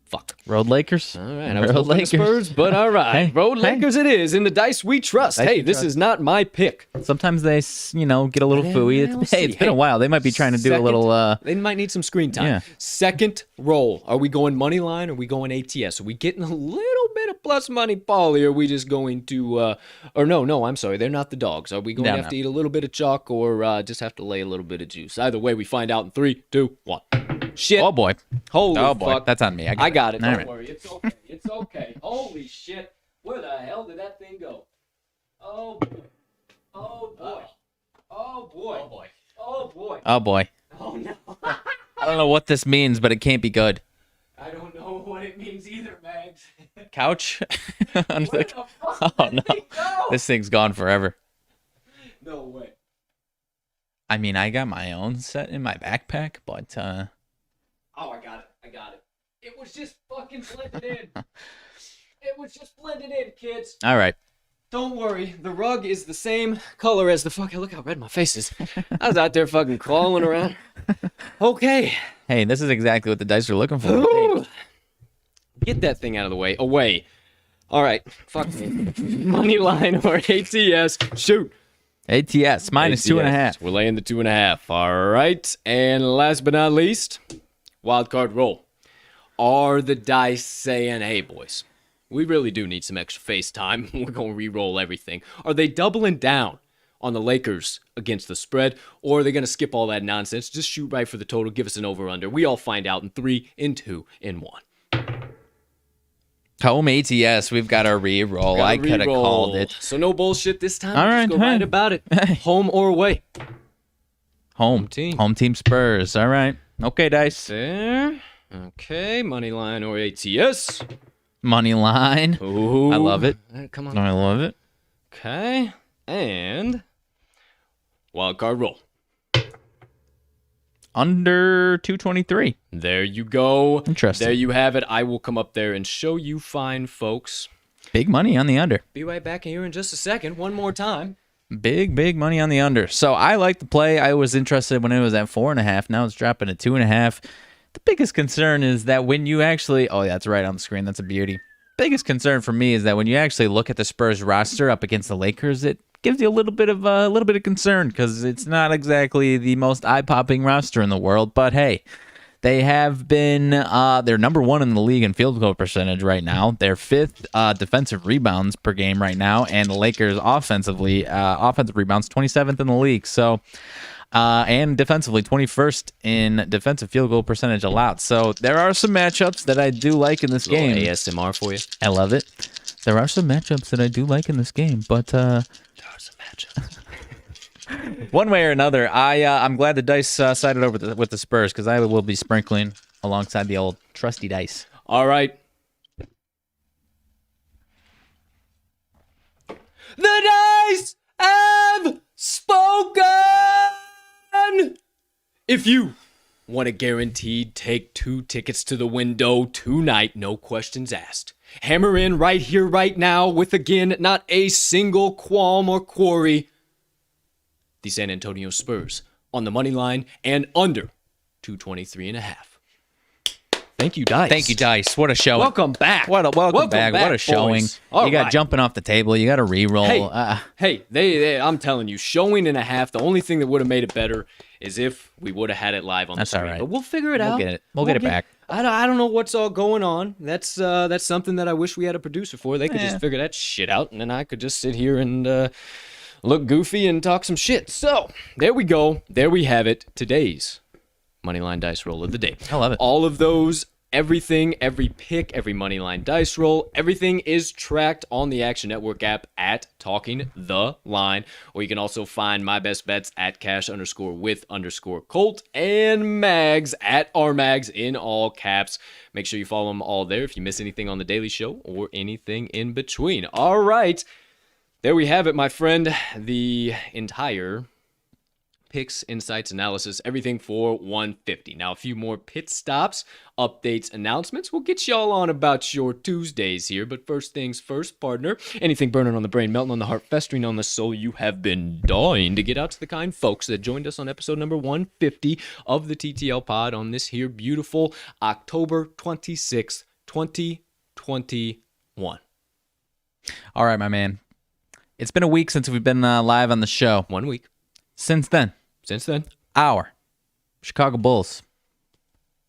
Fuck. Road Lakers. All right, I was hoping the Spurs, but all right. Hey, Road Lakers it is. In the dice we trust. Hey, this is not my pick. Sometimes they, get a little fooey. It's been a while. They might be trying to do a little. They might need some screen time. Yeah. Second roll. Are we going money line or are we going ATS? Are we getting a little bit of plus money, Paulie? Or are we just going to, no, I'm sorry. They're not the dogs. Are we going to have to eat a little bit of chalk or just have to lay a little bit of juice? Either way, we find out in 3, 2, 1. Shit. Oh, boy. Holy oh, boy. fuck. That's on me. I got it. All Don't right. worry. It's okay. It's okay. Holy shit. Where the hell did that thing go? Oh, boy. Oh, boy. Oh, boy. Oh, boy. Oh, boy. Oh, boy. Oh, no. I don't know what this means, but it can't be good. I don't know what it means either, Mags. Couch? Where the fuck Oh, did no. it go? This thing's gone forever. No way. I mean, I got my own set in my backpack, but Oh, I got it. It was just fucking blended in. It was just blended in, kids. all right. Don't worry. The rug is the same color as the fucking... Look how red my face is. I was out there fucking crawling around. Okay. Hey, this is exactly what the dice are looking for. Ooh. Get that thing out of the way. Away. All right. Fuck me. Money line or ATS. Shoot. ATS minus 2.5. We're laying the 2.5. All right. And last but not least, wild card roll. Are the dice saying, hey, boys, we really do need some extra face time. We're going to re-roll everything. Are they doubling down on the Lakers against the spread, or are they going to skip all that nonsense? Just shoot right for the total. Give us an over-under. We all find out in 3, in 2, in 1. Home ATS, we've got our re-roll. I could have called it. So no bullshit this time. All right, Just go right about it. Home or away. Home team. Home team Spurs. All right. Okay, dice. There. Okay, money line or ATS. Money line. Ooh. I love it. Come on. I love it. Okay. And wild card roll. Under 223. There you go. Interesting. There you have it. I will come up there and show you fine folks. Big money on the under. Be right back here in just a second. One more time. Big money on the under. So I like the play. I was interested when it was at 4.5. Now it's dropping to 2.5. The biggest concern is that when you actually... Oh, yeah, that's right on the screen. That's a beauty. Biggest concern for me is that when you actually look at the Spurs roster up against the Lakers, it gives you a little bit of concern because it's not exactly the most eye-popping roster in the world. But hey, they have been they're number 1 in the league in field goal percentage right now. They're 5th defensive rebounds per game right now, and the Lakers offensive rebounds 27th in the league. So. And defensively, 21st in defensive field goal percentage allowed. So there are some matchups that I do like in this game. ASMR for you. I love it. There are some matchups that I do like in this game, but there are some matchups. One way or another, I'm glad the dice sided over with the Spurs because I will be sprinkling alongside the old trusty dice. All right. The dice have spoken. If you want a guaranteed take 2 tickets to the window tonight, no questions asked. Hammer in right here, right now, with again, not a single qualm or quarry. the San Antonio Spurs on the money line and under 223.5. Thank you, Dice. Thank you, Dice. What a showing. Welcome back. Welcome back. What a showing. All you got right. jumping off the table. You got a reroll. Hey, I'm telling you, showing and a half. The only thing that would have made it better is if we would have had it live on the screen. all right. But we'll figure it out. We'll get it back. I don't know what's all going on. That's something that I wish we had a producer for. They could just figure that shit out, and then I could just sit here and look goofy and talk some shit. So there we go. There we have it. Today's Moneyline Dice roll of the day. I love it. All of those. Everything, every pick, every Moneyline Dice roll, everything is tracked on the Action Network app at Talking the Line. Or you can also find my best bets at cash_with_Colt and Mags at RMags in all caps. Make sure you follow them all there if you miss anything on the daily show or anything in between. All right. There we have it, my friend. The entire picks, insights, analysis, everything for 150. Now, a few more pit stops, updates, announcements. We'll get y'all on about your Tuesdays here, but first things first, partner. Anything burning on the brain, melting on the heart, festering on the soul, you have been dying to get out to the kind folks that joined us on episode number 150 of the TTL Pod on this here beautiful October 26th, 2021. All right, my man. It's been a week since we've been live on the show. 1 week. Since then, our Chicago Bulls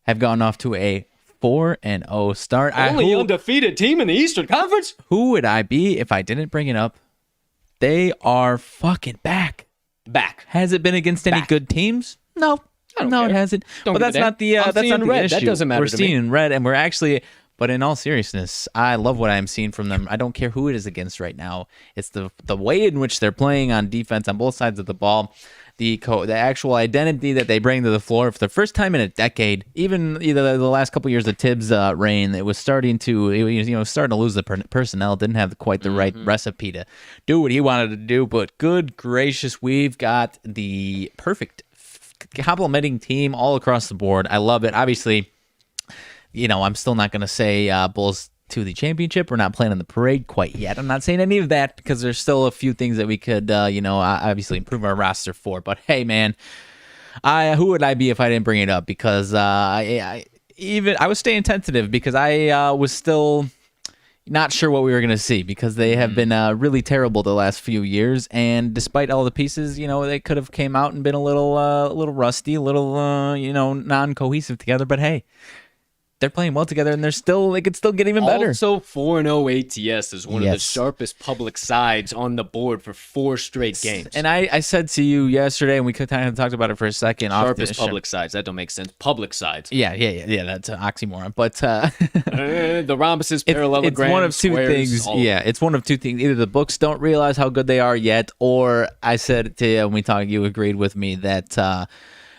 have gone off to a 4-0 start. Only undefeated team in the Eastern Conference? Who would I be if I didn't bring it up? They are fucking back. Has it been against any good teams? No. I don't No, care. it hasn't. Don't But give a that's not the damn. I'm that's seeing not the red. issue. That doesn't matter We're to me. seeing red, and we're actually. But in all seriousness, I love what I'm seeing from them. I don't care who it is against right now. It's the way in which they're playing on defense on both sides of the ball. The actual identity that they bring to the floor for the first time in a decade, even the last couple years of Tibbs' reign, it was starting to lose the personnel. Didn't have quite the right recipe to do what he wanted to do. But good gracious, we've got the perfect complementing team all across the board. I love it. Obviously, I'm still not going to say Bulls to the championship. We're not playing in the parade quite yet. I'm not saying any of that because there's still a few things that we could, obviously improve our roster for. But hey, man, who would I be if I didn't bring it up? Because I was staying tentative because I was still not sure what we were going to see because they have been really terrible the last few years. And despite all the pieces, they could have came out and been a little rusty, a little, non-cohesive together. But hey, they're playing well together, and they could still get even better. Also, 4-0 ATS is one of the sharpest public sides on the board for 4 straight games. And I said to you yesterday, and we kind of talked about it for a second. Sharpest public sides. That don't make sense. Public sides. Yeah. That's an oxymoron. But the rhombuses, parallelograms, it's one of two things. Yeah, it's one of two things. Either the books don't realize how good they are yet, or I said to you when we talked, you agreed with me that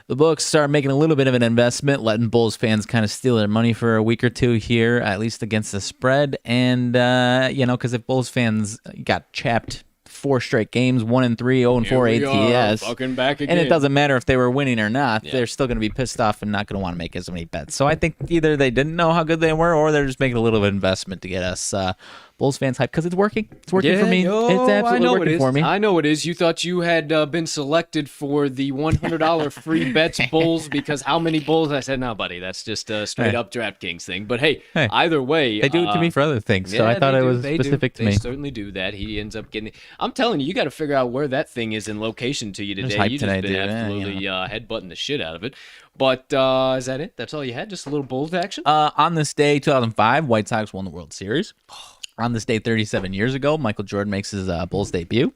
the books start making a little bit of an investment, letting Bulls fans kind of steal their money for a week or two here, at least against the spread. And, because if Bulls fans got chapped 4 straight games, 1-3, 0-4 ATS, fucking back again. and it doesn't matter if they were winning or not, they're still going to be pissed off and not going to want to make as many bets. So I think either they didn't know how good they were, or they're just making a little bit of investment to get us Bulls fans hyped because it's working. It's working for me. It's absolutely working for me. I know it is. You thought you had been selected for the $100 free bets Bulls because how many Bulls? I said, no, buddy, that's just a straight up DraftKings thing. But hey, either way. They do it to me for other things, so I thought it was specific to me. They certainly do that. He ends up getting I'm telling you, you got to figure out where that thing is in location to you today. You just been absolutely headbutting the shit out of it. But is that it? That's all you had? Just a little Bulls action? On this day, 2005, White Sox won the World Series. On this day 37 years ago, Michael Jordan makes his Bulls debut.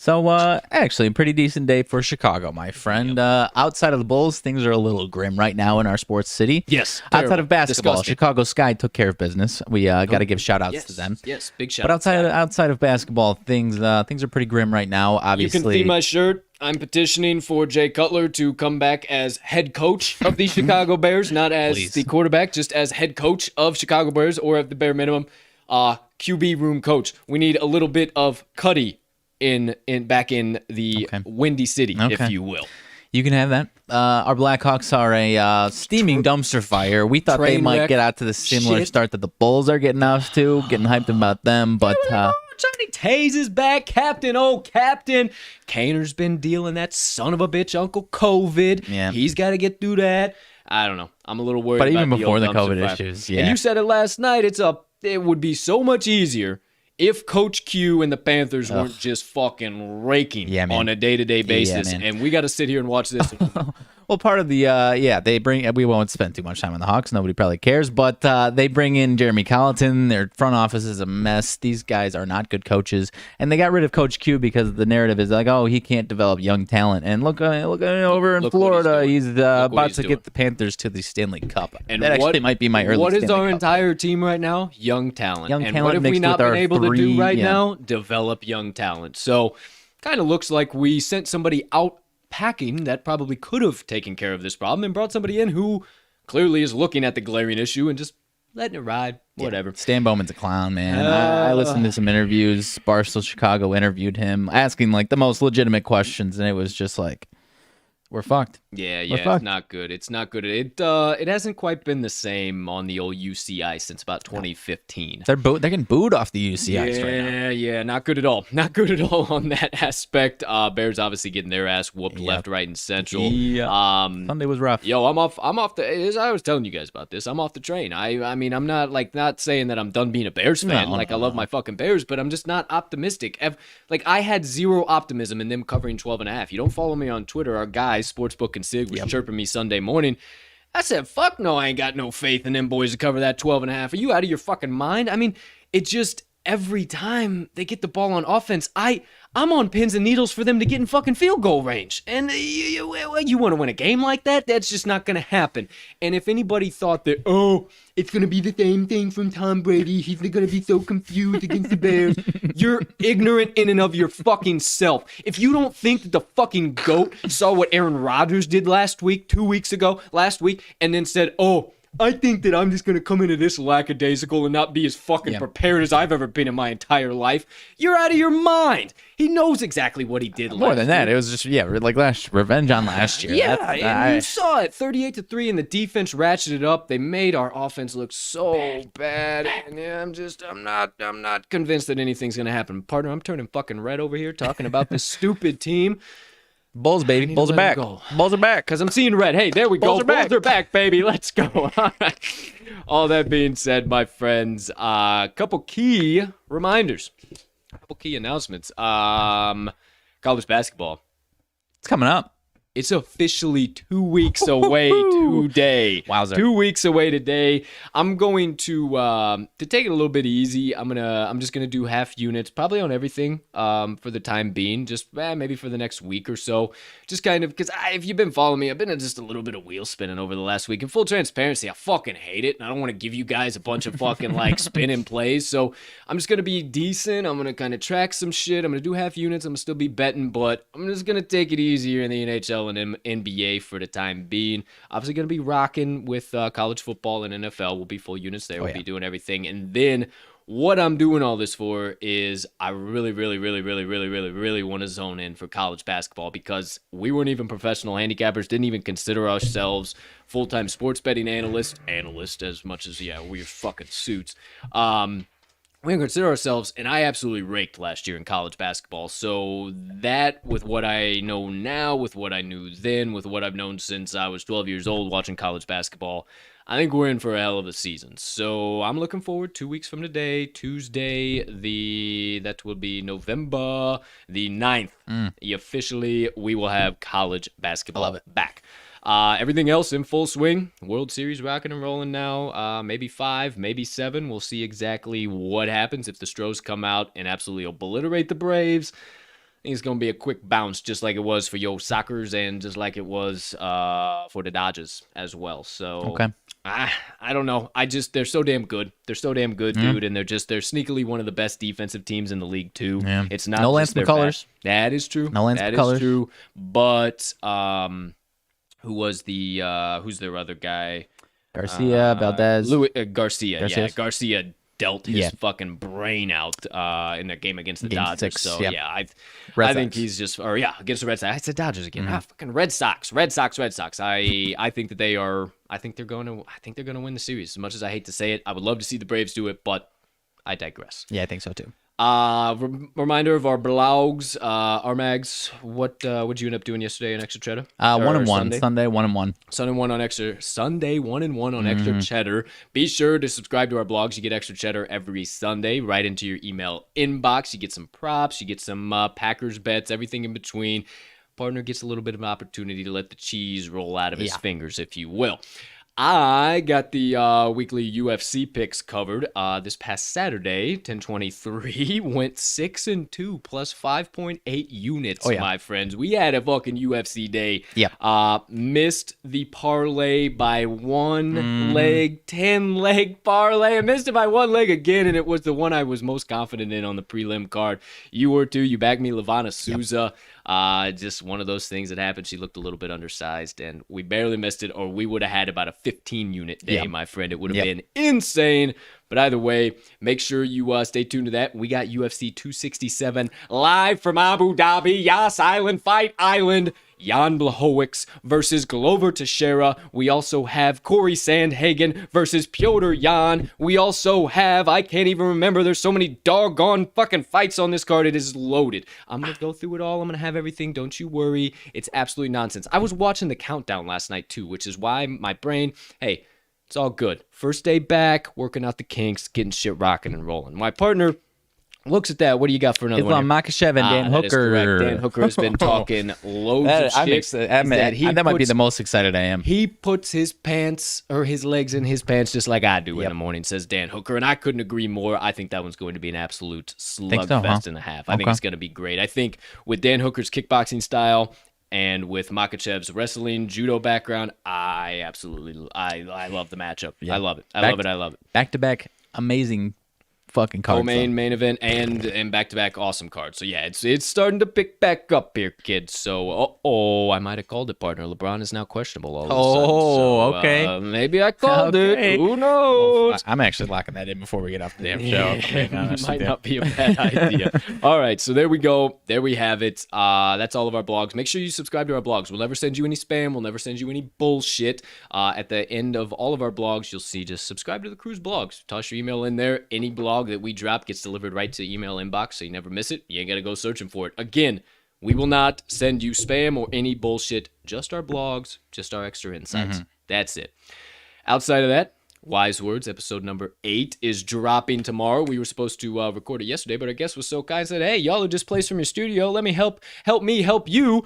So, actually, a pretty decent day for Chicago, my friend. Outside of the Bulls, things are a little grim right now in our sports city. Yes. Outside of basketball, Disgusting. Chicago Sky took care of business. We got to give shout-outs to them. Yes, big shout But outside of basketball, things are pretty grim right now, obviously. You can see my shirt. I'm petitioning for Jay Cutler to come back as head coach of the Chicago Bears, not as the quarterback, just as head coach of Chicago Bears, or at the bare minimum, QB room coach. We need a little bit of Cuddy in back in the Windy City, if you will. You can have that. Our Blackhawks are a steaming dumpster fire. We thought they Train might wreck get out to the similar shit. start that the Bulls are getting off to, getting hyped about them, but Johnny Taze is back, captain. Oh, captain. Kaner's been dealing that son of a bitch Uncle COVID. Yeah. He's got to get through that. I don't know. I'm a little worried But about even before old the dumpster COVID fire. issues, And yeah. you said it last night. It would be so much easier if Coach Q and the Panthers weren't just fucking raking Yeah, man. on a day-to-day basis. man. And we got to sit here and watch this. well, part of the they bring. We won't spend too much time on the Hawks. Nobody probably cares, but they bring in Jeremy Colleton. Their front office is a mess. These guys are not good coaches, and they got rid of Coach Q because the narrative is like, oh, he can't develop young talent. And look over in Look what Florida, he's he's doing. Look what about he's to doing. get the Panthers to the Stanley Cup. And that actually might be my early. What is Stanley our Cup. entire team right now? Young talent. Young and talent what have we mixed not with our been able to three- do right yeah. now? Develop young talent. So kind of looks like we sent somebody out packing that probably could have taken care of this problem and brought somebody in who clearly is looking at the glaring issue and just letting it ride. Whatever. Stan Bowman's a clown, man. I listened to some interviews. Barstool Chicago interviewed him, asking like the most legitimate questions, and it was just like, we're fucked. Yeah, We're it's fucked. not good. It's not good. It hasn't quite been the same on the old UCI since about 2015. They're getting booed off the UC ice right now. Yeah, not good at all. Not good at all on that aspect. Bears obviously getting their ass whooped left, right, and central. Yeah. Sunday was rough. Yo, I'm off the. As I was telling you guys about this, I'm off the train. I mean, I'm not saying that I'm done being a Bears fan. I love my fucking Bears, but I'm just not optimistic. I had zero optimism in them covering 12.5. You don't follow me on Twitter. Our guy, Sportsbook and Sig, was chirping me Sunday morning. I said, fuck no, I ain't got no faith in them boys to cover that 12.5. Are you out of your fucking mind? I mean, it just, every time they get the ball on offense, I'm on pins and needles for them to get in fucking field goal range. And you want to win a game like that? That's just not going to happen. And if anybody thought that, oh, it's going to be the same thing from Tom Brady, he's going to be so confused against the Bears, you're ignorant in and of your fucking self. If you don't think that the fucking GOAT saw what Aaron Rodgers did last week, and then said, oh, I think that I'm just going to come into this lackadaisical and not be as fucking prepared as I've ever been in my entire life. You're out of your mind. He knows exactly what he did last More than that, year. it was just like revenge on last year. Yeah, and you saw it, 38-3, and the defense ratcheted up. They made our offense look so bad, and I'm not convinced that anything's gonna happen. Partner, I'm turning fucking red over here talking about this stupid team. Bulls, baby. Bulls are back. Bulls are back. Because I'm seeing red. Hey, there we go. Bulls are back. Bulls are back, baby. Let's go. All right. All that being said, my friends, a couple key reminders, a couple key announcements. College basketball. It's coming up. It's officially 2 weeks away today. Wowzer. 2 weeks away today. I'm going to take it a little bit easy. I'm just gonna do half units, probably on everything, for the time being. Just maybe for the next week or so. Just kind of because if you've been following me, I've been in just a little bit of wheel spinning over the last week. In full transparency, I fucking hate it, and I don't want to give you guys a bunch of fucking like spinning plays. So I'm just gonna be decent. I'm gonna kind of track some shit. I'm gonna do half units. I'm gonna still be betting, but I'm just gonna take it easier in the NHL and NBA for the time being. Obviously going to be rocking with college football and NFL. We'll be full units there. We'll be doing everything. And then what I'm doing all this for is I really want to zone in for college basketball because we weren't even professional handicappers, didn't even consider ourselves full-time sports betting analysts as much as, we're fucking suits. We didn't consider ourselves, and I absolutely raked last year in college basketball. So that, with what I know now, with what I knew then, with what I've known since I was 12 years old watching college basketball, I think we're in for a hell of a season. So I'm looking forward 2 weeks from today, Tuesday, that will be November the 9th. Officially, we will have college basketball back. Everything else in full swing. World Series rocking and rolling now. Maybe 5, maybe 7. We'll see exactly what happens if the Stros come out and absolutely obliterate the Braves. I think it's going to be a quick bounce, just like it was for Yo Sockers and just like it was for the Dodgers as well. So, okay. I don't know. They're so damn good. They're so damn good, dude. And they're sneakily one of the best defensive teams in the league, too. Yeah. It's not no Lance just their McCullers. That is true. No Lance McCullers. That is true. But, who's their other guy? Garcia, Valdez. Garcia. Yeah, Garcia dealt his fucking brain out in their game against the Dodgers. 6, so, yeah. I think he's just, against the Red Sox. I said Dodgers again. Fucking Red Sox. Red Sox. I think that they're going to win the series. As much as I hate to say it, I would love to see the Braves do it, but I digress. Yeah, I think so too. Reminder of our blogs, RMags. What did you end up doing yesterday on Extra Cheddar? 1-1. Sunday 1-1. Sunday 1-1 on Extra Cheddar. Be sure to subscribe to our blogs. You get Extra Cheddar every Sunday right into your email inbox. You get some props. You get some Packers bets, everything in between. Partner gets a little bit of an opportunity to let the cheese roll out of his fingers, if you will. I got the weekly UFC picks covered. This past Saturday, 10/23, went 6-2 plus 5.8 units, my friends. We had a fucking UFC day. Yeah. Missed the parlay by one leg, 10-leg parlay. I missed it by one leg again, and it was the one I was most confident in on the prelim card. You were too. You bagged me Lavana Souza. Just one of those things that happened. She looked a little bit undersized, and we barely missed it, or we would have had about a 15-unit day, my friend. It would have been insane. But either way, make sure you stay tuned to that. We got UFC 267 live from Abu Dhabi. Yas Island, Fight Island. Jan Blachowicz versus Glover Teixeira. We also have Corey Sandhagen versus Piotr Jan. We also have, I can't even remember, there's so many doggone fucking fights on this card. It is loaded. I'm going to go through it all. I'm going to have everything. Don't you worry. It's absolutely nonsense. I was watching the countdown last night too, which is why my brain, hey, it's all good. First day back, working out the kinks, getting shit rocking and rolling. My partner looks at that. What do you got for another Islam one? Makhachev and Dan That is Hooker. correct. Dan Hooker has been talking loads of shit. That might be the most excited I am. He puts his pants or his legs in his pants just like I do in the morning, says Dan Hooker, and I couldn't agree more. I think that one's going to be an absolute slugfest and a half. I think it's going to be great. I think with Dan Hooker's kickboxing style and with Makhachev's wrestling, judo background, I love the matchup. Yeah. I love it. I love it. Back-to-back amazing fucking cards. Main event and back-to-back awesome cards. So yeah, it's starting to pick back up here, kids. So I might have called it, partner. LeBron is now questionable all of a sudden. So, okay. Maybe I called it. Who knows? Well, I'm actually locking that in before we get off the damn show. Might not be a bad idea. All right, so there we go. There we have it. That's all of our blogs. Make sure you subscribe to our blogs. We'll never send you any spam. We'll never send you any bullshit. At the end of all of our blogs, you'll see just subscribe to the Cruise blogs. Toss your email in there. Any blog that we drop gets delivered right to the email inbox, so you never miss it. You ain't gotta go searching for it. Again, we will not send you spam or any bullshit. Just our blogs, just our extra insights. That's it. Outside of that, Wise Words, episode number 8 is dropping tomorrow. We were supposed to record it yesterday, but our guest was so kind and said, hey, y'all are displaced from your studio. Let me help me help you.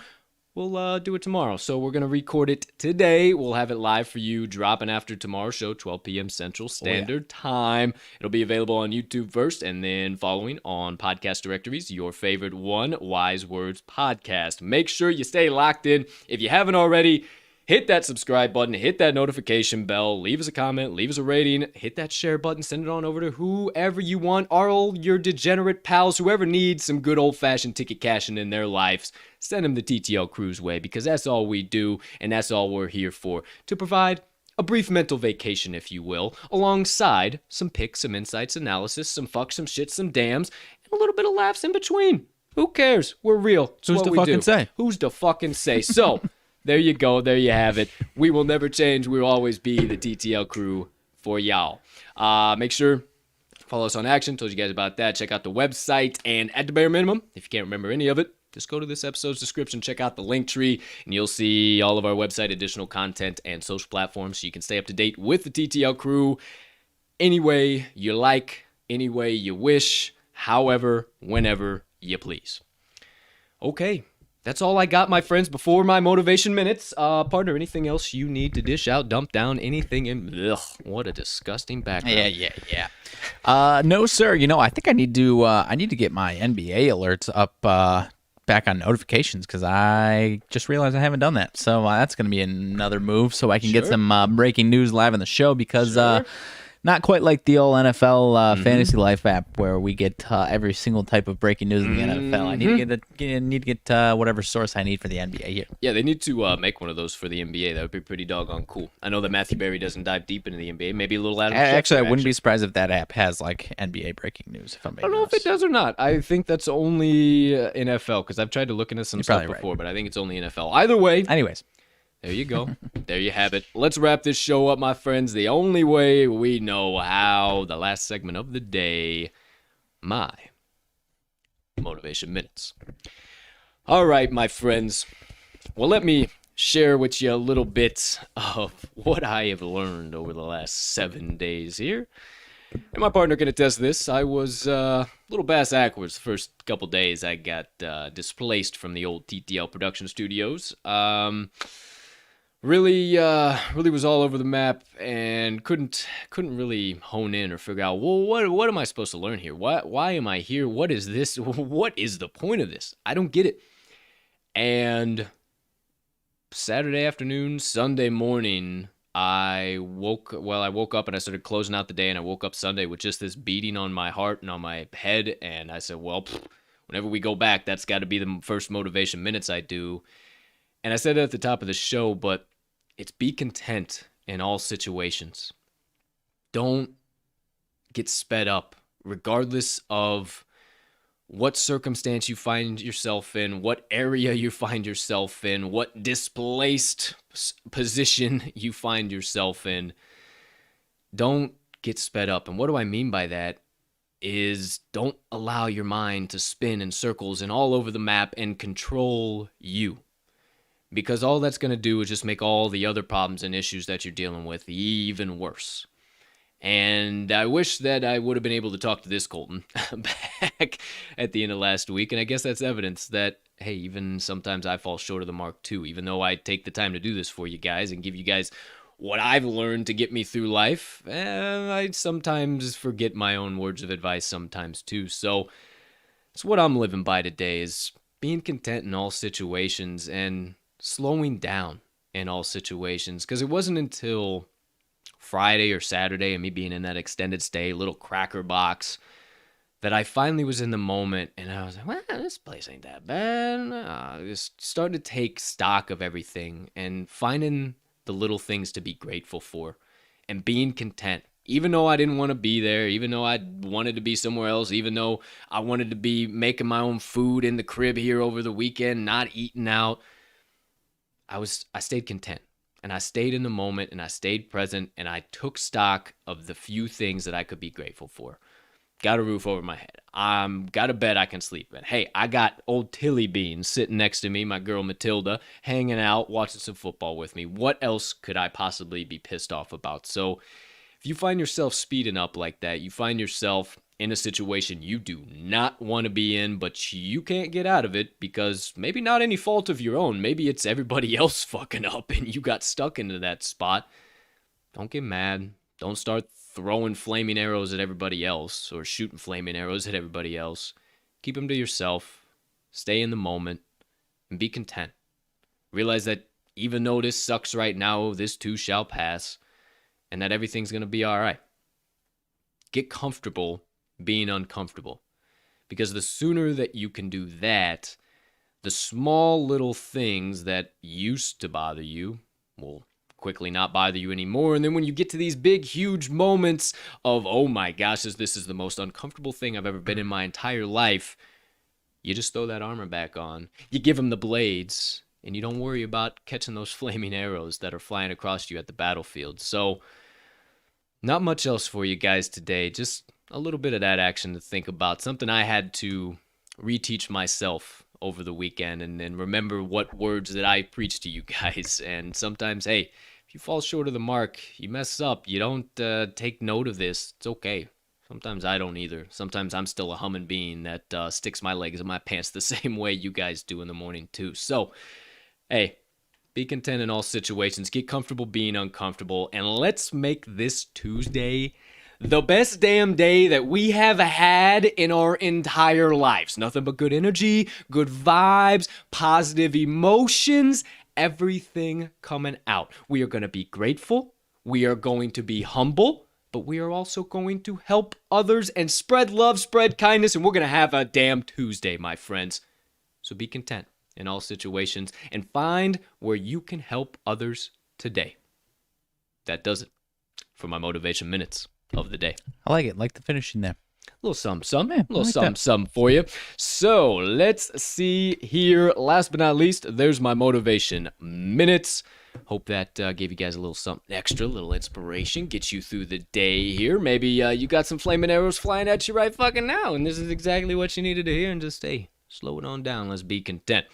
We'll do it tomorrow. So we're going to record it today. We'll have it live for you, dropping after tomorrow's show, 12 p.m. Central Standard Time. It'll be available on YouTube first, and then following on podcast directories, your favorite one, Wise Words Podcast. Make sure you stay locked in. If you haven't already, hit that subscribe button, hit that notification bell, leave us a comment, leave us a rating, hit that share button, send it on over to whoever you want, all your degenerate pals, whoever needs some good old-fashioned ticket cashing in their lives. Send them the TTL Cruise way, because that's all we do, and that's all we're here for, to provide a brief mental vacation, if you will, alongside some picks, some insights, analysis, some fucks, some shit, some dams, and a little bit of laughs in between. Who cares? We're real. It's Who's what to we fucking do. say? Who's to fucking say? So, there you go. There you have it. We will never change. We will always be the TTL crew for y'all. Make sure follow us on Action. Told you guys about that. Check out the website. And at the bare minimum, if you can't remember any of it, just go to this episode's description, check out the link tree, and you'll see all of our website, additional content, and social platforms so you can stay up to date with the TTL crew any way you like, any way you wish, however, whenever you please. Okay, that's all I got, my friends, before my motivation minutes. Partner, anything else you need to dish out, dump down, anything in... Ugh, what a disgusting background. Yeah. No, sir. You know, I think I need to get my NBA alerts up back on notifications, because I just realized I haven't done that. So that's going to be another move, so I can get some breaking news live on the show, because Not quite like the old NFL Fantasy Life app where we get every single type of breaking news in the NFL. I need to get whatever source I need for the NBA here. Yeah, they need to make one of those for the NBA. That would be pretty doggone cool. I know that Matthew Berry doesn't dive deep into the NBA. Maybe a little Adam Schefter. Actually, I wouldn't be surprised if that app has like NBA breaking news. If I'm I don't know if it does or not. I think that's only NFL because I've tried to look into some stuff before, right. But I think it's only NFL. Either way. Anyways. There you go. There you have it. Let's wrap this show up, my friends. The only way we know how. The last segment of the day. My Motivation Minutes. All right, my friends. Well, let me share with you a little bit of what I have learned over the last 7 days here. And my partner can attest this. I was a little bass backwards the first couple days. I got displaced from the old TTL production studios. Really was all over the map and couldn't really hone in or figure out, well, what am I supposed to learn here? Why am I here? What is this? What is the point of this? I don't get it. And Saturday afternoon, Sunday morning, I woke up and I started closing out the day, and I woke up Sunday with just this beating on my heart and on my head, and I said, well, whenever we go back, that's got to be the first motivation minutes I do. And I said it at the top of the show, but it's be content in all situations. Don't get sped up, regardless of what circumstance you find yourself in, what area you find yourself in, what displaced position you find yourself in. Don't get sped up. And what do I mean by that is don't allow your mind to spin in circles and all over the map and control you. Because all that's going to do is just make all the other problems and issues that you're dealing with even worse. And I wish that I would have been able to talk to this Colton back at the end of last week. And I guess that's evidence that, hey, even sometimes I fall short of the mark too. Even though I take the time to do this for you guys and give you guys what I've learned to get me through life, I sometimes forget my own words of advice sometimes too. So it's what I'm living by today is being content in all situations and slowing down in all situations, because it wasn't until Friday or Saturday and me being in that extended stay, little cracker box, that I finally was in the moment and I was like, well, this place ain't that bad. Just starting to take stock of everything and finding the little things to be grateful for and being content. Even though I didn't want to be there, even though I wanted to be somewhere else, even though I wanted to be making my own food in the crib here over the weekend, not eating out, I stayed content, and I stayed in the moment, and I stayed present, and I took stock of the few things that I could be grateful for. Got a roof over my head. Got a bed I can sleep in. Hey, I got old Tilly Bean sitting next to me, my girl Matilda, hanging out, watching some football with me. What else could I possibly be pissed off about? So if you find yourself speeding up like that, you find yourself in a situation you do not want to be in, but you can't get out of it because maybe not any fault of your own. Maybe it's everybody else fucking up and you got stuck into that spot. Don't get mad. Don't start throwing flaming arrows at everybody else or shooting flaming arrows at everybody else. Keep them to yourself. Stay in the moment and be content. Realize that even though this sucks right now, this too shall pass and that everything's going to be all right. Get comfortable being uncomfortable, because the sooner that you can do that, the small little things that used to bother you will quickly not bother you anymore. And then when you get to these big, huge moments of, oh my gosh, this is the most uncomfortable thing I've ever been in my entire life, you just throw that armor back on, you give them the blades, and you don't worry about catching those flaming arrows that are flying across you at the battlefield. So not much else for you guys today, just a little bit of that action to think about, something I had to reteach myself over the weekend and remember what words that I preach to you guys. And sometimes, hey, if you fall short of the mark, you mess up, you don't take note of this, it's okay. Sometimes I don't either. Sometimes I'm still a humming being that sticks my legs in my pants the same way you guys do in the morning too. So, hey, be content in all situations, get comfortable being uncomfortable, and let's make this Tuesday the best damn day that we have had in our entire lives. Nothing but good energy, good vibes, positive emotions, everything coming out. We are going to be grateful. We are going to be humble. but we are also going to help others and spread love, spread kindness, and we're going to have a damn Tuesday, my friends. So be content in all situations and find where you can help others today. That does it for my motivation minutes of the day. I like it. Like the finishing there. A little something, Yeah, a little I like something for you. So let's see here. Last but not least, there's my motivation minutes. Hope that gave you guys a little something extra, a little inspiration, get you through the day here. Maybe you got some flaming arrows flying at you right fucking now, and this is exactly what you needed to hear. And just slow it on down. Let's be content.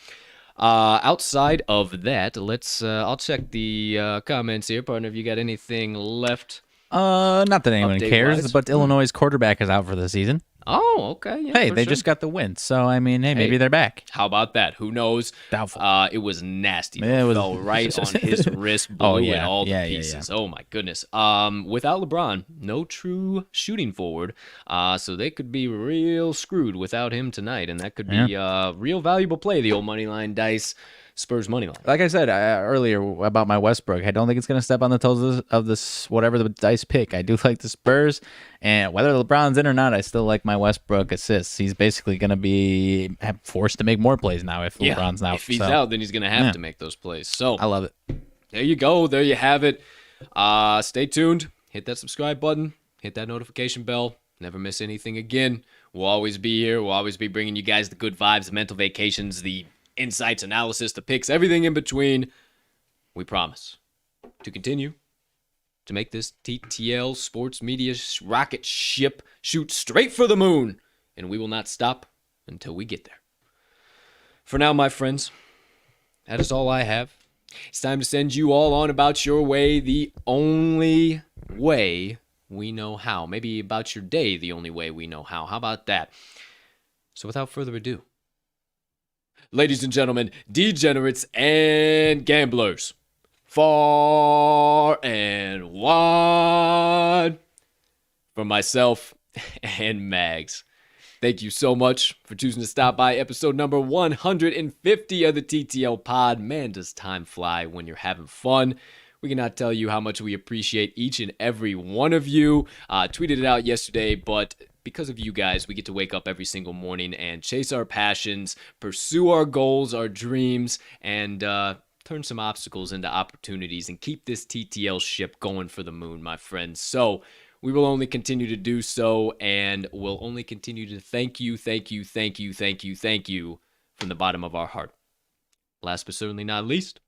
Outside of that, I'll check the comments here. Partner, if you got anything left. Not that anyone cares, Update-wise? but Illinois' quarterback is out for the season. Oh, okay. Yeah, Hey, for they sure. just got the win, so I mean, hey, maybe Hey. they're back. How about that? Who knows? Doubtful. It was nasty. Yeah, it was- fell right on his wrist, blew Oh, it yeah. all to Yeah, yeah, pieces. Oh my goodness. Without LeBron, no true shooting forward. So they could be real screwed without him tonight, and that could be a real valuable play. The old Moneyline Dice Spurs money line. Like I said earlier about my Westbrook, I don't think it's going to step on the toes of this whatever the dice pick. I do like the Spurs, and whether LeBron's in or not, I still like my Westbrook assists. He's basically going to be forced to make more plays now if LeBron's out. If he's so, out, then he's gonna have to make those plays. So I love it. there you go. There you have it. Stay tuned. Hit that subscribe button. Hit that notification bell. Never miss anything again. We'll always be here. We'll always be bringing you guys the good vibes, the mental vacations, the insights, analysis, the picks, everything in between. We promise to continue to make this TTL sports media rocket ship shoot straight for the moon, and we will not stop until we get there. For now, my friends, that is all I have. It's time to send you all on about your way, the only way we know how. Maybe about your day, the only way we know how. How about that? So without further ado, ladies and gentlemen, degenerates and gamblers, far and wide, from myself and Mags. Thank you so much for choosing to stop by episode number 150 of the TTL Pod. Man, does time fly when you're having fun. We cannot tell you how much we appreciate each and every one of you. Tweeted it out yesterday, but because of you guys, we get to wake up every single morning and chase our passions, pursue our goals, our dreams, and turn some obstacles into opportunities and keep this TTL ship going for the moon, my friends. So we will only continue to do so, and we'll only continue to thank you from the bottom of our heart. Last but certainly not least,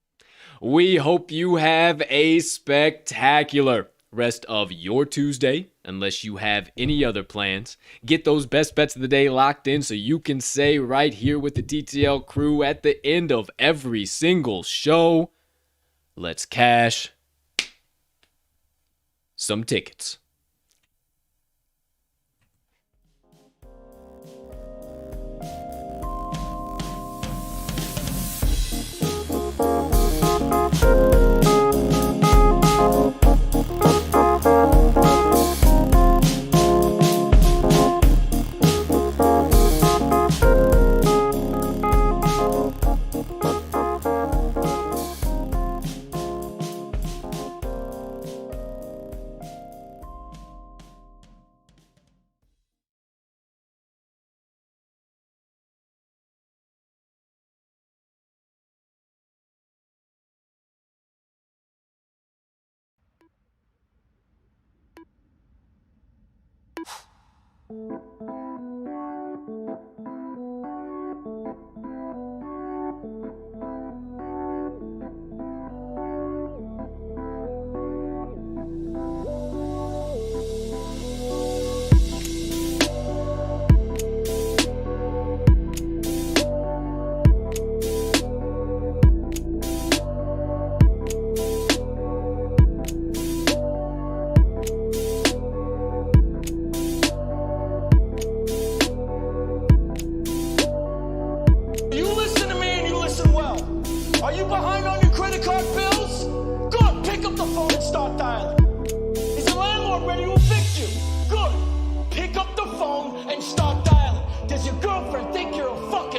we hope you have a spectacular rest of your Tuesday, unless you have any other plans. Get those best bets of the day locked in so you can say right here with the TTL crew at the end of every single show, let's cash some tickets. You listen to me and you listen well. Are you behind on your credit card bills? Good. Pick up the phone and start dialing. Is the landlord ready to evict you? Good. Pick up the phone and start dialing. Does your girlfriend think you're a fucking